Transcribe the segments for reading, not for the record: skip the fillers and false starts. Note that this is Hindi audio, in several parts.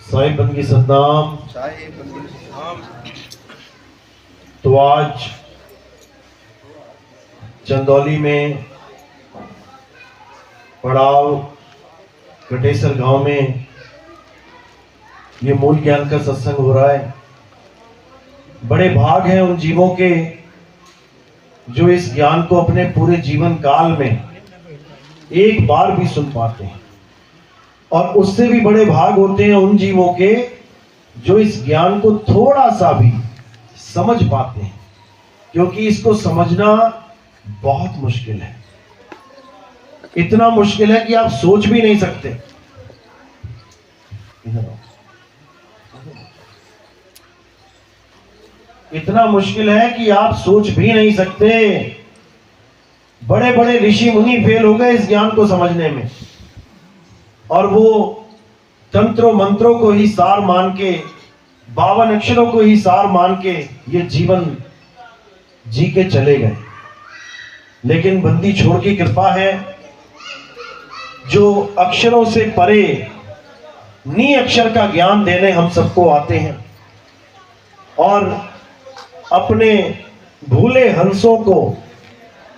साहिब बंदगी सतनाम। तो आज चंदौली में पड़ाव कटेसर गांव में ये मूल ज्ञान का सत्संग हो रहा है। बड़े भाग हैं उन जीवों के जो इस ज्ञान को अपने पूरे जीवन काल में एक बार भी सुन पाते हैं, और उससे भी बड़े भाग होते हैं उन जीवों के जो इस ज्ञान को थोड़ा सा भी समझ पाते हैं, क्योंकि इसको समझना बहुत मुश्किल है। इतना मुश्किल है कि आप सोच भी नहीं सकते। इतना मुश्किल है कि आप सोच भी नहीं सकते। बड़े बड़े ऋषि मुनि फेल हो गए इस ज्ञान को समझने में, और वो तंत्रों मंत्रों को ही सार मान के, 52 अक्षरों को ही सार मान के ये जीवन जी के चले गए। लेकिन बंदी छोड़ की कृपा है, जो अक्षरों से परे नी अक्षर का ज्ञान देने हम सबको आते हैं, और अपने भूले हंसों को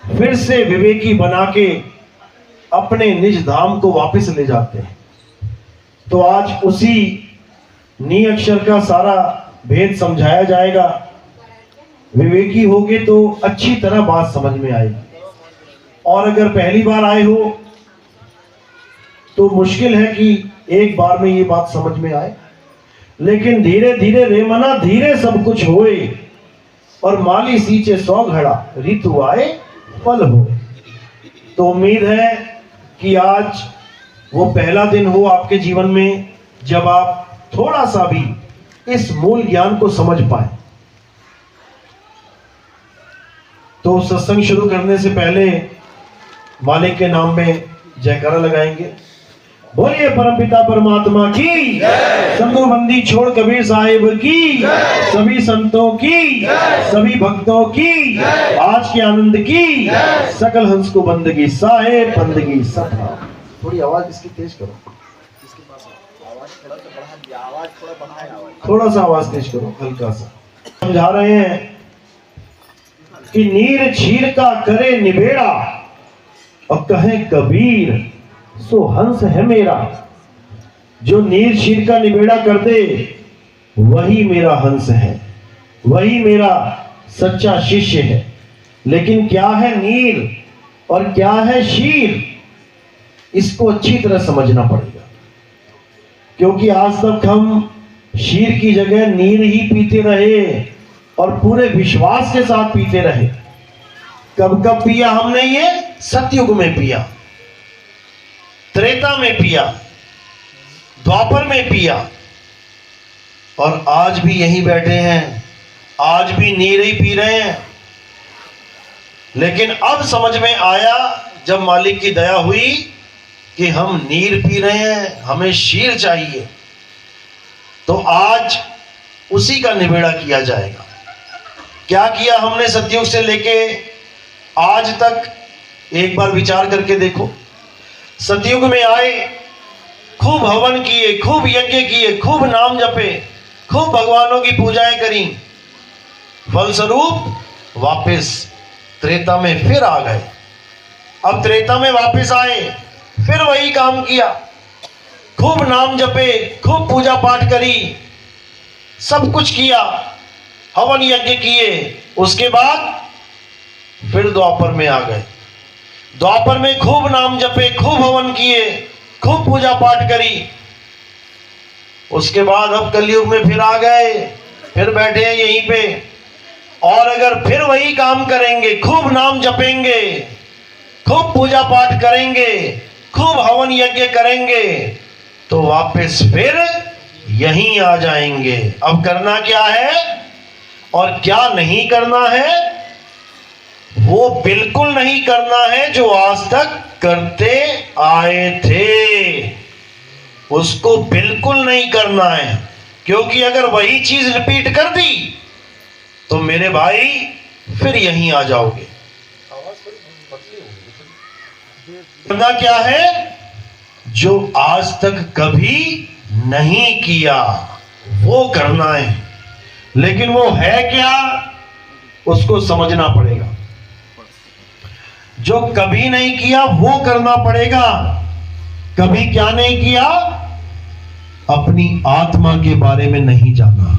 फिर से विवेकी बना के अपने निज धाम को वापस ले जाते हैं। तो आज उसी नी अक्षर का सारा भेद समझाया जाएगा। विवेकी होगे तो अच्छी तरह बात समझ में आएगी, और अगर पहली बार आए हो तो मुश्किल है कि एक बार में ये बात समझ में आए। लेकिन धीरे धीरे रे मना धीरे सब कुछ होए, और माली सींचे 100 घड़ा ऋतु आए फल हो। तो उम्मीद है कि आज वो पहला दिन हो आपके जीवन में जब आप थोड़ा सा भी इस मूल ज्ञान को समझ पाए। तो सत्संग शुरू करने से पहले मालिक के नाम में जयकारा लगाएंगे। बोलिए परमपिता परमात्मा की, संगो बंदी छोड़ कबीर साहिब की, सभी संतों की, सभी भक्तों की, आज के आनंद की, सकल हंस को बंदगी साहिब बंदगी सतनाम। थोड़ी आवाज इसकी तेज करो, थोड़ा सा आवाज तेज करो, हल्का सा। समझा रहे हैं कि नीर छीर का करे निबेड़ा, और कहे कबीर सो हंस है मेरा। जो नीर छीर का निबेड़ा कर दे वही मेरा हंस है, वही मेरा सच्चा शिष्य है। लेकिन क्या है नीर और क्या है शीर, इसको अच्छी तरह समझना पड़ेगा, क्योंकि आज तक हम शीर की जगह नीर ही पीते रहे और पूरे विश्वास के साथ पीते रहे। कब कब पिया हमने ये? सतयुग में पिया, त्रेता में पिया, द्वापर में पिया, और आज भी यहीं बैठे हैं, आज भी नीर ही पी रहे हैं। लेकिन अब समझ में आया जब मालिक की दया हुई कि हम नीर पी रहे हैं, हमें शीर चाहिए, तो आज उसी का निबेड़ा किया जाएगा। क्या किया हमने सतयुग से लेके आज तक, एक बार विचार करके देखो। सतयुग में आए, खूब हवन किए, खूब यज्ञ किए, खूब नाम जपे, खूब भगवानों की पूजाएं करी, फलस्वरूप वापस त्रेता में फिर आ गए। अब त्रेता में वापस आए, फिर वही काम किया, खूब नाम जपे, खूब पूजा पाठ करी, सब कुछ किया, हवन यज्ञ किए। उसके बाद फिर द्वापर में आ गए। द्वापर में खूब नाम जपे, खूब हवन किए, खूब पूजा पाठ करी। उसके बाद अब कलयुग में फिर आ गए, फिर बैठे हैं यहीं पे, और अगर फिर वही काम करेंगे, खूब नाम जपेंगे, खूब पूजा पाठ करेंगे, खूब हवन यज्ञ करेंगे, तो वापस फिर यहीं आ जाएंगे। अब करना क्या है और क्या नहीं करना है, वो बिल्कुल नहीं करना है जो आज तक करते आए थे, उसको बिल्कुल नहीं करना है। क्योंकि अगर वही चीज रिपीट कर दी तो मेरे भाई फिर यहीं आ जाओगे। करना क्या है? जो आज तक कभी नहीं किया वो करना है, लेकिन वो है क्या उसको समझना पड़ेगा। जो कभी नहीं किया वो करना पड़ेगा। कभी क्या नहीं किया? अपनी आत्मा के बारे में नहीं जाना।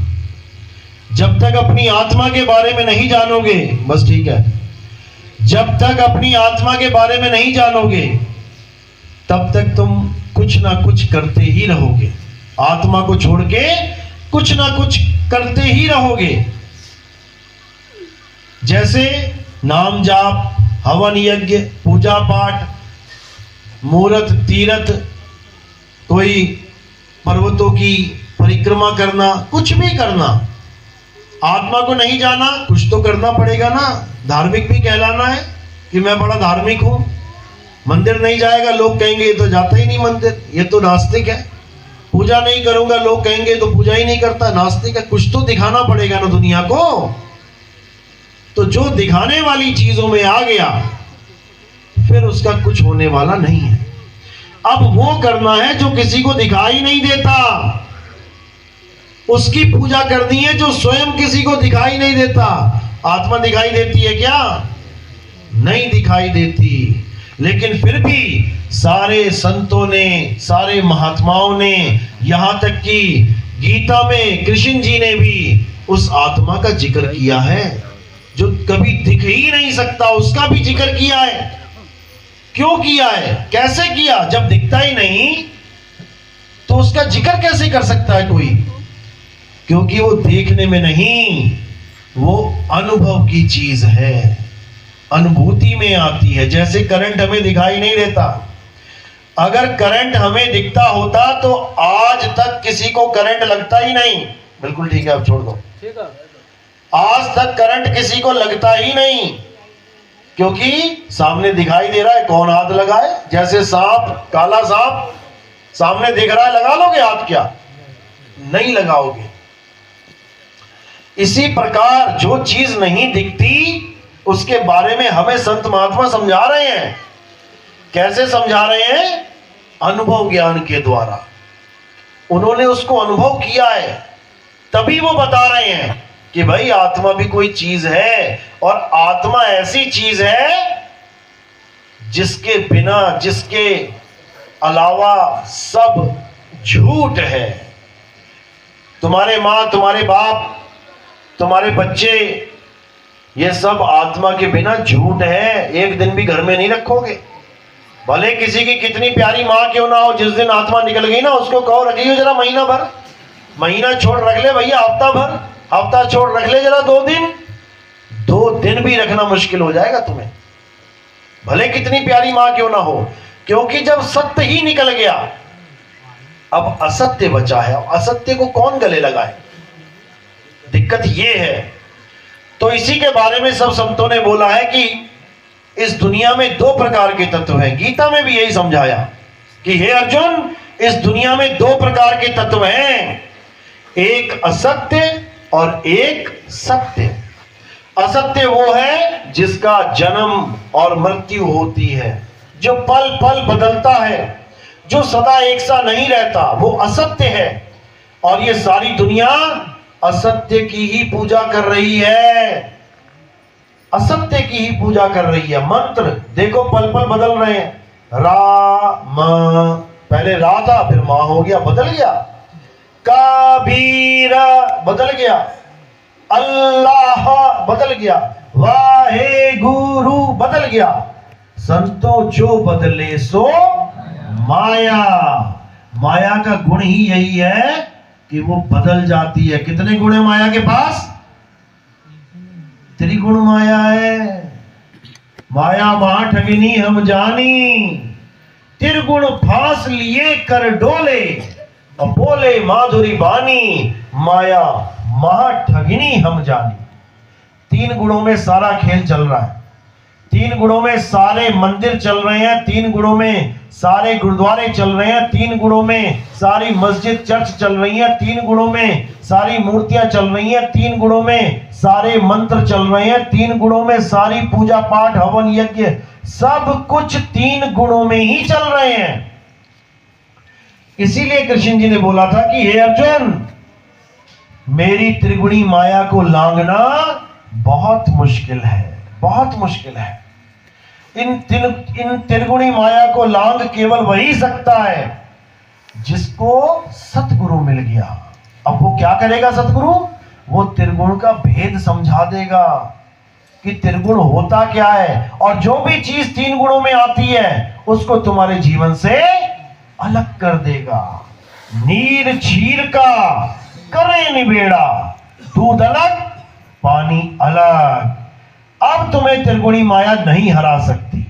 जब तक अपनी आत्मा के बारे में नहीं जानोगे, बस ठीक है, जब तक अपनी आत्मा के बारे में नहीं जानोगे तब तक तुम कुछ ना कुछ करते ही रहोगे। आत्मा को छोड़ के कुछ ना कुछ करते ही रहोगे। जैसे नाम जाप, हवन यज्ञ, पूजा पाठ, मूर्त तीर्थ, कोई पर्वतों की परिक्रमा करना, कुछ भी करना, आत्मा को नहीं जाना, कुछ तो करना पड़ेगा ना। धार्मिक भी कहलाना है कि मैं बड़ा धार्मिक हूं। मंदिर नहीं जाएगा, लोग कहेंगे ये तो जाता ही नहीं मंदिर, ये तो नास्तिक है। पूजा नहीं करूंगा, लोग कहेंगे तो पूजा ही नहीं करता, नास्तिक है। कुछ तो दिखाना पड़ेगा ना दुनिया को। तो जो दिखाने वाली चीजों में आ गया फिर उसका कुछ होने वाला नहीं है। अब वो करना है जो किसी को दिखाई नहीं देता, उसकी पूजा करनी है जो स्वयं किसी को दिखाई नहीं देता। आत्मा दिखाई देती है क्या? नहीं दिखाई देती, लेकिन फिर भी सारे संतों ने, सारे महात्माओं ने, यहां तक कि गीता में कृष्ण जी ने भी उस आत्मा का जिक्र किया है जो कभी दिख ही नहीं सकता, उसका भी जिक्र किया है। क्यों किया है, कैसे किया? जब दिखता ही नहीं तो उसका जिक्र कैसे कर सकता है कोई? क्योंकि वो देखने में नहीं, वो अनुभव की चीज है, अनुभूति में आती है। जैसे करंट हमें दिखाई नहीं देता, अगर करंट हमें दिखता होता तो आज तक किसी को करंट लगता ही नहीं। बिल्कुल ठीक है, अब छोड़ दो। आज तक करंट किसी को लगता ही नहीं, क्योंकि सामने दिखाई दे रहा है, कौन हाथ लगाए? जैसे सांप, काला सांप सामने दिख रहा है, लगा लोगे हाथ? क्या नहीं लगाओगे। इसी प्रकार जो चीज नहीं दिखती उसके बारे में हमें संत महात्मा समझा रहे हैं। कैसे समझा रहे हैं? अनुभव ज्ञान के द्वारा। उन्होंने उसको अनुभव किया है, तभी वो बता रहे हैं कि भाई आत्मा भी कोई चीज है, और आत्मा ऐसी चीज है जिसके बिना, जिसके अलावा सब झूठ है। तुम्हारे मां, तुम्हारे बाप, तुम्हारे बच्चे, ये सब आत्मा के बिना झूठ है। एक दिन भी घर में नहीं रखोगे, भले किसी की कितनी प्यारी मां क्यों ना हो। जिस दिन आत्मा निकल गई ना, उसको कहो रखियो जरा महीना भर, महीना छोड़ रख ले भैया, हफ्ता भर, हफ्ता छोड़ रख ले जरा 2 दिन। 2 दिन भी रखना मुश्किल हो जाएगा तुम्हें, भले कितनी प्यारी मां क्यों ना हो। क्योंकि जब सत्य ही निकल गया, अब असत्य बचा है। असत्य को कौन गले लगाए? दिक्कत ये है। तो इसी के बारे में सब संतों ने बोला है कि इस दुनिया में 2 प्रकार के तत्व हैं। गीता में भी यही समझाया कि हे अर्जुन, इस दुनिया में 2 प्रकार के तत्व हैं, एक असत्य और एक सत्य। असत्य वो है जिसका जन्म और मृत्यु होती है, जो पल पल बदलता है, जो सदा एक सा नहीं रहता, वो असत्य है। और ये सारी दुनिया असत्य की ही पूजा कर रही है, असत्य की ही पूजा कर रही है। मंत्र देखो पल पल बदल रहे हैं। रा म, पहले रा था, फिर मां हो गया, बदल गया। कबीर बदल गया, अल्लाह बदल गया, वाहे गुरु बदल गया। संतों जो बदले सो माया। माया का गुण ही यही है कि वो बदल जाती है। कितने गुण है माया के पास? त्रिगुण माया है। माया महा ठगिनी हम जानी, त्रिगुण फांस लिए कर डोले, और बोले माधुरी बानी, माया महा ठगिनी हम जानी। 3 गुणों में सारा खेल चल रहा है। 3 गुणों में सारे मंदिर चल रहे हैं, 3 गुणों में सारे गुरुद्वारे चल रहे हैं, 3 गुणों में सारी मस्जिद चर्च चल रही है, 3 गुणों में सारी मूर्तियां चल रही हैं, 3 गुणों में सारे मंत्र चल रहे हैं, 3 गुणों में सारी पूजा पाठ, हवन यज्ञ, सब कुछ 3 गुणों में ही चल रहे हैं। इसीलिए कृष्ण जी ने बोला था कि हे अर्जुन, मेरी त्रिगुणी माया को लांघना बहुत मुश्किल है, बहुत मुश्किल है। इन त्रिगुणी माया को लांघ केवल वही सकता है जिसको सतगुरु मिल गया। अब वो क्या करेगा सतगुरु? वो त्रिगुण का भेद समझा देगा कि त्रिगुण होता क्या है, और जो भी चीज तीन गुणों में आती है उसको तुम्हारे जीवन से अलग कर देगा। नीर क्षीर का करे निबेड़ा, दूध अलग पानी अलग। अब तुम्हें त्रिगुणी माया नहीं हरा सकती,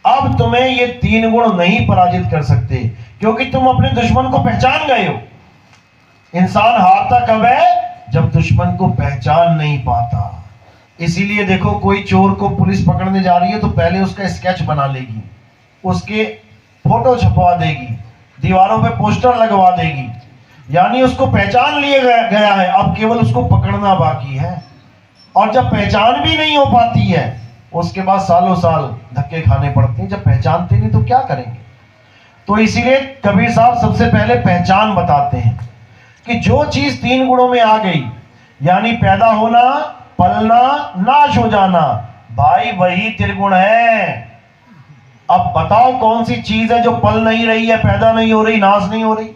अब तुम्हें ये तीन गुण नहीं पराजित कर सकते, क्योंकि तुम अपने दुश्मन को पहचान गए हो। इंसान हारता कब है? जब दुश्मन को पहचान नहीं पाता। इसीलिए देखो, कोई चोर को पुलिस पकड़ने जा रही है तो पहले उसका स्केच बना लेगी, उसके फोटो छपवा देगी, दीवारों पे पोस्टर लगवा देगी, यानी उसको पहचान लिया गया है, अब केवल उसको पकड़ना बाकी है। और जब पहचान भी नहीं हो पाती है, उसके बाद सालों साल धक्के खाने पड़ते हैं। जब पहचानते नहीं तो क्या करेंगे? तो इसीलिए कबीर साहब सबसे पहले पहचान बताते हैं कि जो चीज तीन गुणों में आ गई, यानी पैदा होना, पलना, नाश हो जाना, भाई वही त्रिगुण है। अब बताओ कौन सी चीज है जो पल नहीं रही है, पैदा नहीं हो रही, नाश नहीं हो रही?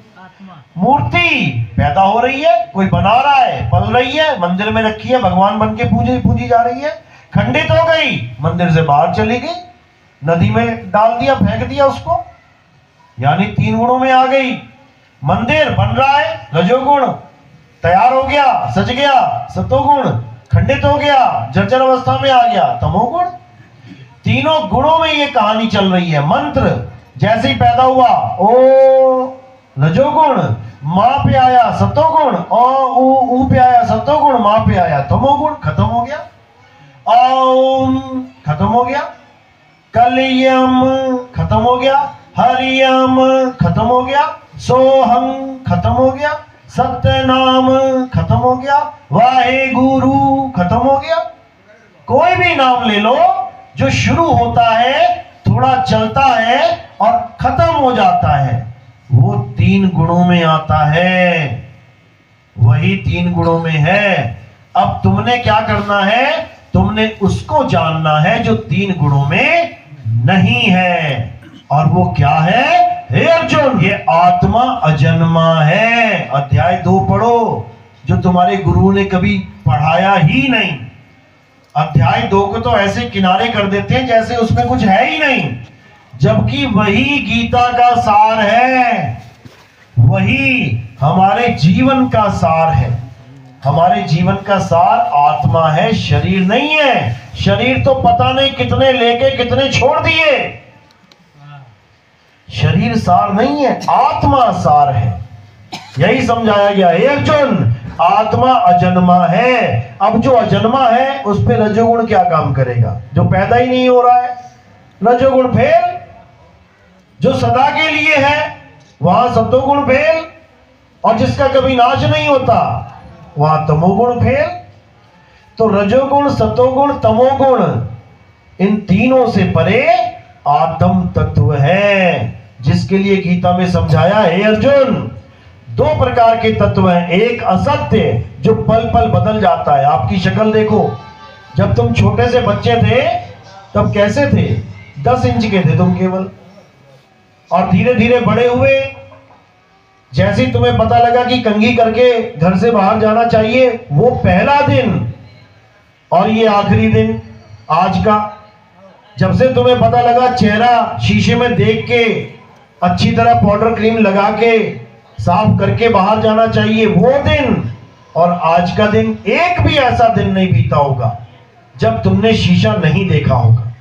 मूर्ति पैदा हो रही है, कोई बना रहा है, पल रही है, मंदिर में रखी है, भगवान बन के पूजी जा रही है, खंडित हो गई, मंदिर से बाहर चली गई, नदी में डाल दिया, फेंक दिया उसको, यानी तीन गुणों में आ गई। मंदिर बन रहा है, रजोगुण तैयार हो गया, सज गया, सतोगुण खंडित हो गया, जर्जर अवस्था में आ गया, तमोगुण। तीनों गुणों में ये कहानी चल रही है। मंत्र जैसे ही पैदा हुआ, ओ रजोगुण, मां पे आया सतोगुण, ऊ पे आया सतोगुण, मां पे आया तमोगुण, खत्म हो गया। ओम खत्म हो गया, कलियम खत्म हो गया, हरियम खत्म हो गया, सोहम खत्म हो गया, सत्यनाम खत्म हो गया, वाहे गुरु खत्म हो गया। कोई भी नाम ले लो, जो शुरू होता है, थोड़ा चलता है और खत्म हो जाता है, वो तीन गुणों में आता है, वही तीन गुणों में है। अब तुमने क्या करना है? तुमने उसको जानना है जो तीन गुणों में नहीं है, और वो क्या है? हे अर्जुन, ये आत्मा अजन्मा है। अध्याय 2 पढ़ो, जो तुम्हारे गुरु ने कभी पढ़ाया ही नहीं। अध्याय 2 को तो ऐसे किनारे कर देते हैं जैसे उसमें कुछ है ही नहीं, जबकि वही गीता का सार है, वही हमारे जीवन का सार है। हमारे जीवन का सार आत्मा है, शरीर नहीं है। शरीर तो पता नहीं कितने लेके कितने छोड़ दिए, शरीर सार नहीं है, आत्मा सार है। यही समझाया गया। हे अर्जुन, आत्मा अजन्मा है। अब जो अजन्मा है उस पे रजोगुण क्या काम करेगा? जो पैदा ही नहीं हो रहा है, रजोगुण फेल। जो सदा के लिए है, वहां सतोगुण फेल। और जिसका कभी नाश नहीं होता, वहां तमोगुण फेल। तो रजोगुण, सतोगुण, तमोगुण, इन तीनों से परे आत्म तत्व है, जिसके लिए गीता में समझाया, हे अर्जुन, 2 प्रकार के तत्व हैं। एक असत्य, जो पल पल बदल जाता है। आपकी शक्ल देखो, जब तुम छोटे से बच्चे थे तब कैसे थे? 10 इंच के थे तुम केवल, और धीरे धीरे बड़े हुए। जैसे ही तुम्हें पता लगा कि कंघी करके घर से बाहर जाना चाहिए, वो पहला दिन और ये आखिरी दिन आज का। जब से तुम्हें पता लगा चेहरा शीशे में देख के अच्छी तरह पाउडर क्रीम लगा के साफ करके बाहर जाना चाहिए, वो दिन और आज का दिन, एक भी ऐसा दिन नहीं बीता होगा जब तुमने शीशा नहीं देखा होगा।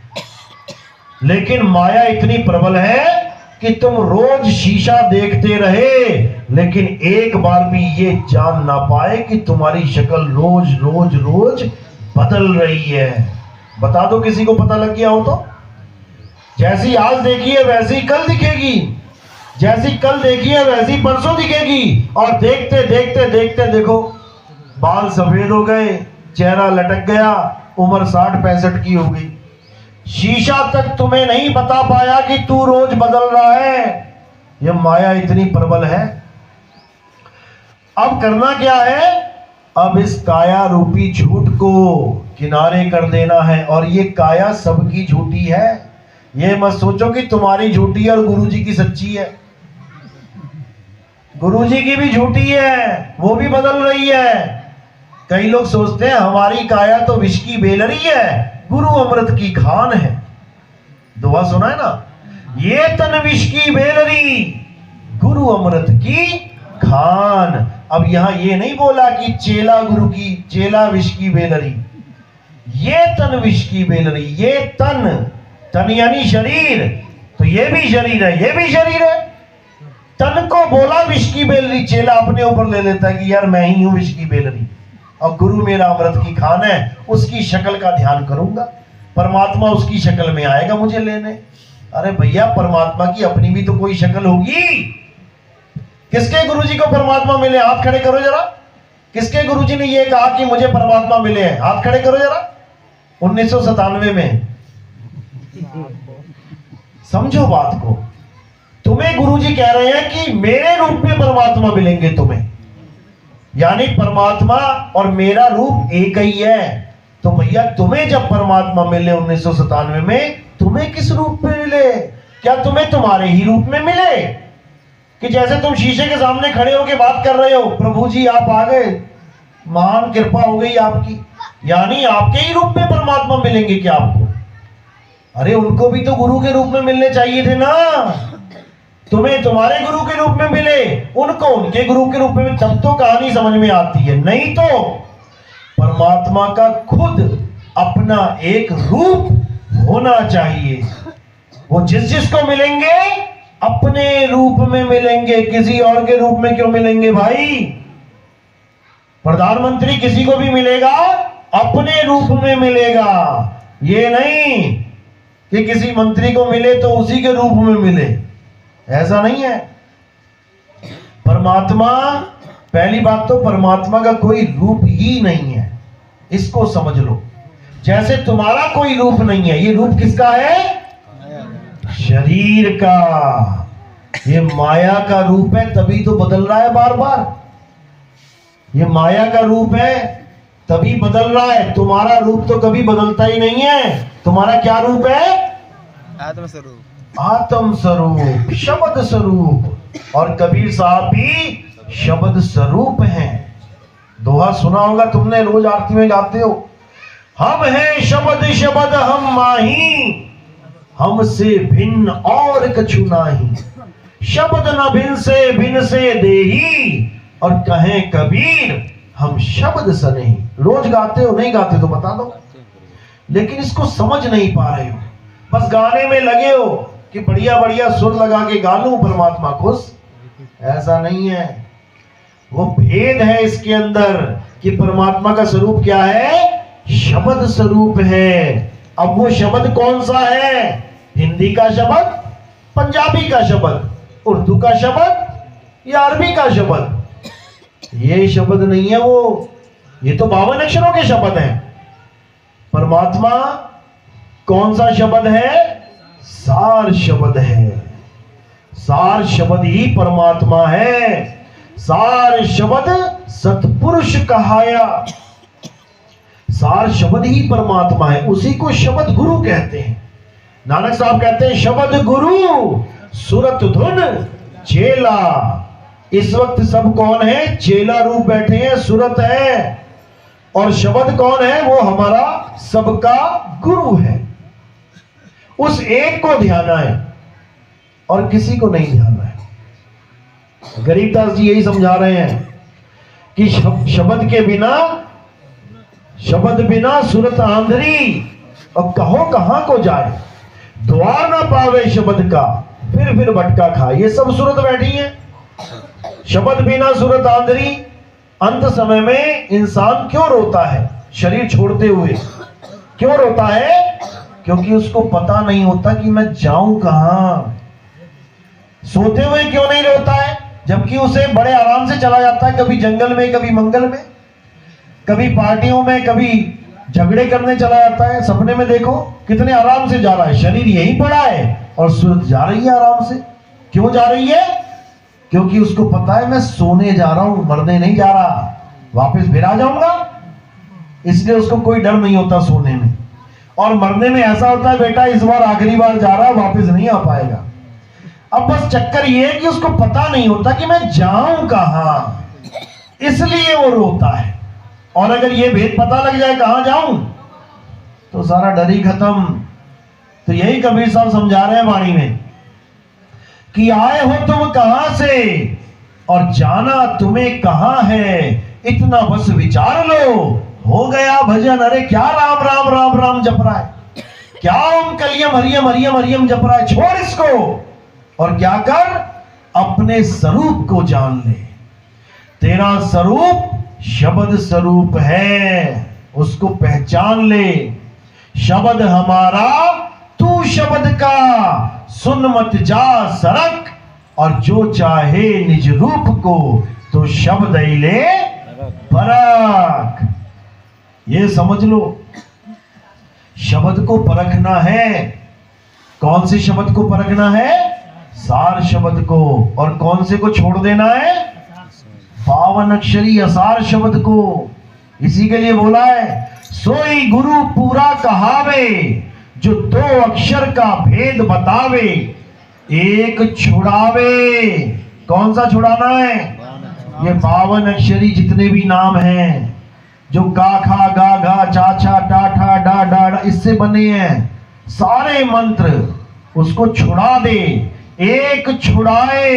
लेकिन माया इतनी प्रबल है कि तुम रोज शीशा देखते रहे, लेकिन एक बार भी ये जान ना पाए कि तुम्हारी शक्ल रोज रोज रोज बदल रही है। बता दो किसी को पता लग गया हो तो। जैसी आज देखी है वैसी कल दिखेगी, जैसी कल देखी है वैसी परसों दिखेगी। और देखते देखते देखते देखो, बाल सफेद हो गए, चेहरा लटक गया, उम्र 60-65 की हो गई। शीशा तक तुम्हें नहीं बता पाया कि तू रोज बदल रहा है। ये माया इतनी प्रबल है। अब करना क्या है? अब इस काया रूपी झूठ को किनारे कर देना है। और ये काया सबकी झूठी है। ये मत सोचो कि तुम्हारी झूठी है और गुरुजी की सच्ची है। गुरुजी की भी झूठी है, वो भी बदल रही है। कई लोग सोचते हैं हमारी काया तो विष की बेलरी है, गुरु अमृत की खान है। दुआ सुना है ना, ये तन विष की बेलरी, गुरु अमृत की खान। अब यहां ये नहीं बोला कि चेला गुरु की, चेला विष की बेलरी। ये तन विष की बेलरी, ये तन यानी शरीर, तो ये भी शरीर है, ये भी शरीर है। तन को बोला विष की बेलरी, चेला अपने ऊपर ले लेता है कि यार मैं ही हूं विष की बेलरी, और गुरु मेरा अमृत की खान है, उसकी शक्ल का ध्यान करूंगा, परमात्मा उसकी शक्ल में आएगा मुझे लेने। अरे भैया, परमात्मा की अपनी भी तो कोई शक्ल होगी। किसके गुरुजी को परमात्मा मिले? हाथ खड़े करो जरा। किसके गुरुजी ने ये कहा कि मुझे परमात्मा मिले हैं? हाथ खड़े करो जरा। 1997 में। समझो बात को। तुम्हें गुरुजी कह रहे हैं कि मेरे रूप में परमात्मा मिलेंगे तुम्हें, यानी परमात्मा और मेरा रूप एक ही है। तो भैया, तुम्हें जब परमात्मा मिले 1997 में, तुम्हें किस रूप में मिले? क्या तुम्हें तुम्हारे ही रूप में मिले कि जैसे तुम शीशे के सामने खड़े होकर बात कर रहे हो, प्रभु जी आप आ गए, महान कृपा हो गई आपकी, यानी आपके ही रूप में परमात्मा मिलेंगे क्या आपको? अरे उनको भी तो गुरु के रूप में मिलने चाहिए थे ना। तुम्हें तुम्हारे गुरु के रूप में मिले, उनको उनके गुरु के रूप में, तब तो कहानी समझ में आती है। नहीं तो परमात्मा का खुद अपना एक रूप होना चाहिए। वो जिस जिसको मिलेंगे अपने रूप में मिलेंगे, किसी और के रूप में क्यों मिलेंगे भाई? प्रधानमंत्री किसी को भी मिलेगा अपने रूप में मिलेगा, ये नहीं कि किसी मंत्री को मिले तो उसी के रूप में मिले, ऐसा नहीं है। परमात्मा, पहली बात तो परमात्मा का कोई रूप ही नहीं है, इसको समझ लो। जैसे तुम्हारा कोई रूप नहीं है, ये रूप किसका है? शरीर का। ये माया का रूप है, तभी तो बदल रहा है बार बार। ये माया का रूप है, तभी बदल रहा है। तुम्हारा रूप तो कभी बदलता ही नहीं है। तुम्हारा क्या रूप है? आत्म स्वरूप। आत्म स्वरूप, शब्द स्वरूप। और कबीर साहब भी शब्द स्वरूप हैं। दोहा सुना होगा तुमने, रोज आरती में गाते हो, हम हैं शब्द शब्द हम माही, हमसे भिन्न और कछु नाही, शब्द न भिन्न से देही, और कहें कबीर हम शब्द सनही। रोज गाते हो? नहीं गाते तो बता दो, लेकिन इसको समझ नहीं पा रहे हो। बस गाने में लगे हो कि बढ़िया बढ़िया सुर लगा के गा लूं, परमात्मा खुश। ऐसा नहीं है। वो भेद है इसके अंदर कि परमात्मा का स्वरूप क्या है? शब्द स्वरूप है। अब वो शब्द कौन सा है? हिंदी का शब्द, पंजाबी का शब्द, उर्दू का शब्द या अरबी का शब्द? ये शब्द नहीं है वो, ये तो 52 अक्षरों के शब्द हैं। परमात्मा कौन सा शब्द है? सार शब्द है। सार शब्द ही परमात्मा है। सार शब्द सतपुरुष कहाया। सार शब्द ही परमात्मा है, उसी को शब्द गुरु कहते हैं। नानक साहब कहते हैं शब्द गुरु सुरत धुन चेला। इस वक्त सब कौन है? चेला रूप बैठे हैं, सुरत है। और शब्द कौन है? वो हमारा सबका गुरु है। उस एक को ध्यान है और किसी को नहीं ध्यान है। गरीबदास जी यही समझा रहे हैं कि शब्द बिना सुरत आंधरी, और कहो कहां को जाए, द्वार ना पावे शब्द का, फिर भटका खाए। ये सब सुरत बैठी है। शब्द बिना सुरत आंधरी। अंत समय में इंसान क्यों रोता है? शरीर छोड़ते हुए क्यों रोता है? क्योंकि उसको पता नहीं होता कि मैं जाऊं कहां। सोते हुए क्यों नहीं रोता है? जबकि उसे बड़े आराम से चला जाता है, कभी जंगल में, कभी मंगल में, कभी पार्टियों में, कभी झगड़े करने चला जाता है। सपने में देखो कितने आराम से जा रहा है, शरीर यही पड़ा है और सूरत जा रही है आराम से। क्यों जा रही है? क्योंकि उसको पता है मैं सोने जा रहा हूं, मरने नहीं जा रहा, वापस फिर आ जाऊंगा। इसलिए उसको कोई डर नहीं होता सोने में। और मरने में ऐसा होता है, बेटा इस बार आखिरी बार जा रहा है, वापस नहीं आ पाएगा। अब बस चक्कर ये है कि उसको पता नहीं होता कि मैं जाऊं कहां, इसलिए वो रोता है। और अगर ये भेद पता लग जाए कहां जाऊं, तो सारा डर ही खत्म। तो यही कबीर साहब समझा रहे हैं वाणी में कि आए हो तुम कहां से और जाना तुम्हें कहां है, इतना बस विचार लो, हो गया भजन। अरे क्या राम राम राम राम जप रहा है, क्या ओम कलियम हरियम हरियम हरियम जप रहा है, छोड़ इसको और क्या कर, अपने स्वरूप को जान ले। तेरा स्वरूप शब्द स्वरूप है, उसको पहचान ले। शब्द हमारा तू शब्द का, सुन मत जा सरक, और जो चाहे निज रूप को, तो शब्द ही ले परख। ये समझ लो, शब्द को परखना है। कौन से शब्द को परखना है? सार शब्द को। और कौन से को छोड़ देना है? पावन अक्षरी असार शब्द को। इसी के लिए बोला है, सोई गुरु पूरा कहावे, जो दो अक्षर का भेद बतावे, एक छुड़ावे। कौन सा छुड़ाना है? ये पावन अक्षरी जितने भी नाम हैं, जो गा खा गा घा चा छा टा ठा डा डा इससे बने हैं सारे मंत्र, उसको छुड़ा दे। एक छुड़ाए,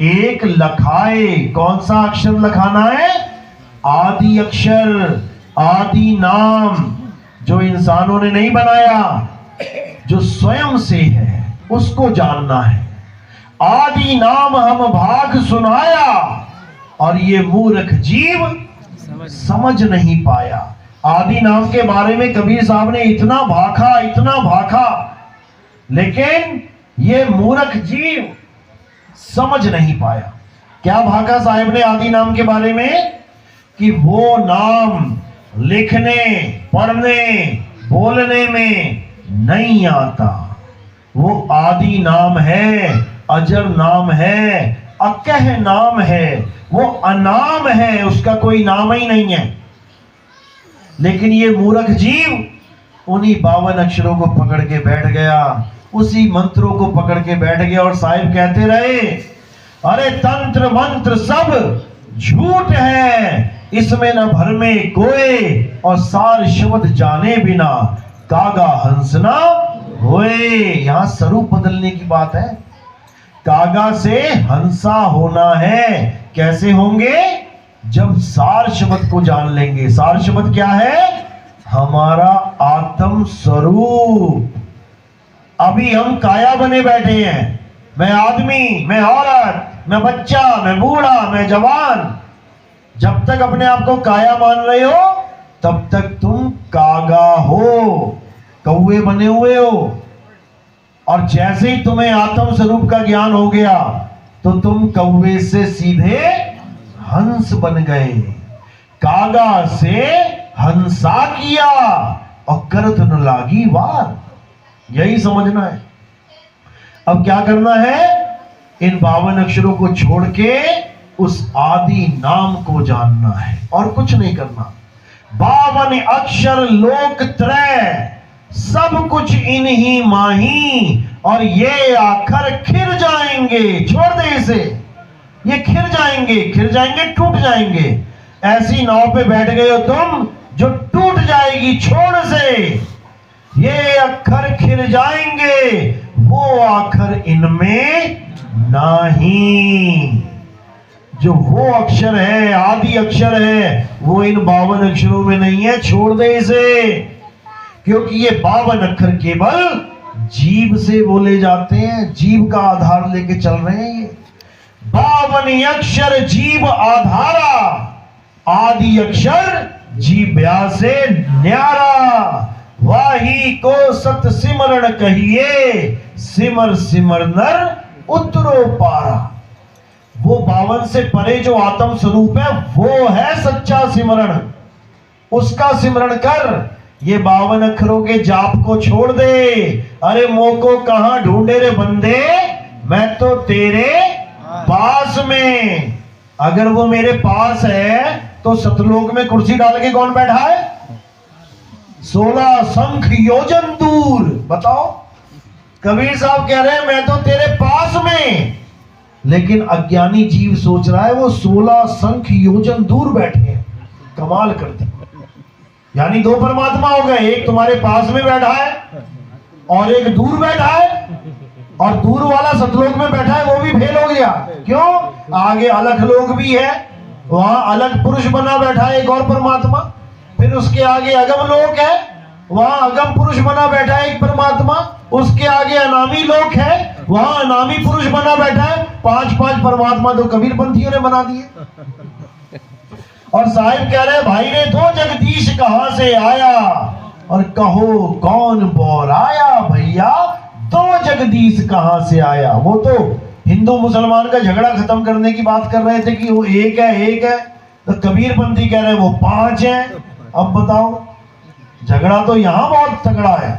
एक लखाए। कौन सा अक्षर लखाना है? आदि अक्षर, आदि नाम, जो इंसानों ने नहीं बनाया, जो स्वयं से है, उसको जानना है। आदि नाम हम भाग सुनाया, और ये मूर्ख जीव समझ नहीं पाया। आदि नाम के बारे में कबीर साहब ने इतना भाखा, लेकिन ये मूर्ख जीव समझ नहीं पाया। क्या भाखा साहब ने आदि नाम के बारे में? कि वो नाम लिखने, पढ़ने, बोलने में नहीं आता। वो आदि नाम है, अजर नाम है, अकह नाम है, वो अनाम है, उसका कोई नाम ही नहीं है। लेकिन ये मूर्ख जीव उन्हीं 52 अक्षरों को पकड़ के बैठ गया, उसी मंत्रों को पकड़ के बैठ गया। और साहिब कहते रहे, अरे तंत्र मंत्र सब झूठ है, इसमें न भर में कोई, और सार शब्द जाने बिना कागा हंसना होए। यहां स्वरूप बदलने की बात है। कागा से हंसा होना है। कैसे होंगे? जब सार शब्द को जान लेंगे। सार शब्द क्या है? हमारा आत्म स्वरूप। अभी हम काया बने बैठे हैं, मैं आदमी, मैं औरत, मैं बच्चा, मैं बूढ़ा, मैं जवान। जब तक अपने आप को काया मान रहे हो, तब तक तुम कागा हो, कौवे बने हुए हो। और जैसे ही तुम्हें आत्म स्वरूप का ज्ञान हो गया, तो तुम कौवे से सीधे हंस बन गए। कागा से हंसा किया, और करत न लागी वार। यही समझना है। अब क्या करना है? इन 52 अक्षरों को छोड़ के उस आदि नाम को जानना है, और कुछ नहीं करना। 52 अक्षर लोक त्रय, सब कुछ इन्हीं माही, और ये आखर खिर जाएंगे। छोड़ दे इसे, ये खिर जाएंगे, टूट जाएंगे। ऐसी नाव पे बैठ गए हो तुम जो टूट जाएगी छोड़ से। ये अक्षर खिर जाएंगे, वो आखर इनमें नहीं। जो वो अक्षर है, आदि अक्षर है, वो इन 52 अक्षरों में नहीं है। छोड़ दे इसे, क्योंकि ये 52 अक्षर केवल जीव से बोले जाते हैं, जीव का आधार लेके चल रहे हैं। ये 52 अक्षर जीव आधारा, आदि अक्षर जीव्या से न्यारा। वाही को सत सिमरण कहिए, सिमर सिमर नर उतरो पारा। वो 52 से परे जो आत्म स्वरूप है, वो है सच्चा सिमरण। उसका सिमरण कर। ये 52 अक्षरों के जाप को छोड़ दे। अरे मोको कहां ढूंढे रे बंदे, मैं तो तेरे पास में। अगर वो मेरे पास है तो सतलोक में कुर्सी डाल के कौन बैठा है? 16 शंख योजन दूर। बताओ, कबीर साहब कह रहे हैं मैं तो तेरे पास में, लेकिन अज्ञानी जीव सोच रहा है वो 16 शंख योजन दूर बैठे हैं। कमाल करते, यानी दो परमात्मा हो गए, एक तुम्हारे पास में बैठा है और एक दूर बैठा है, और दूर वाला सतलोक में बैठा है वो भी फेल हो गया। क्यों? आगे अलग लोक भी है, वहां अलग पुरुष बना बैठा है एक और परमात्मा। फिर उसके आगे अगम लोक है, वहां अगम पुरुष बना बैठा है एक परमात्मा। उसके आगे अनामी लोक है, वहां अनामी पुरुष बना बैठा है। 5-5 परमात्मा तो कबीर पंथियों ने बना दिए। और साहिब कह रहे भाई रे तो जगदीश कहां से आया, और कहो कौन बोराया भैया, तो जगदीश कहां से आया। वो तो हिंदू मुसलमान का झगड़ा खत्म करने की बात कर रहे थे कि वो एक है, तो कबीर पंथी कह रहे वो 5 है। अब बताओ, झगड़ा तो यहां बहुत तगड़ा है।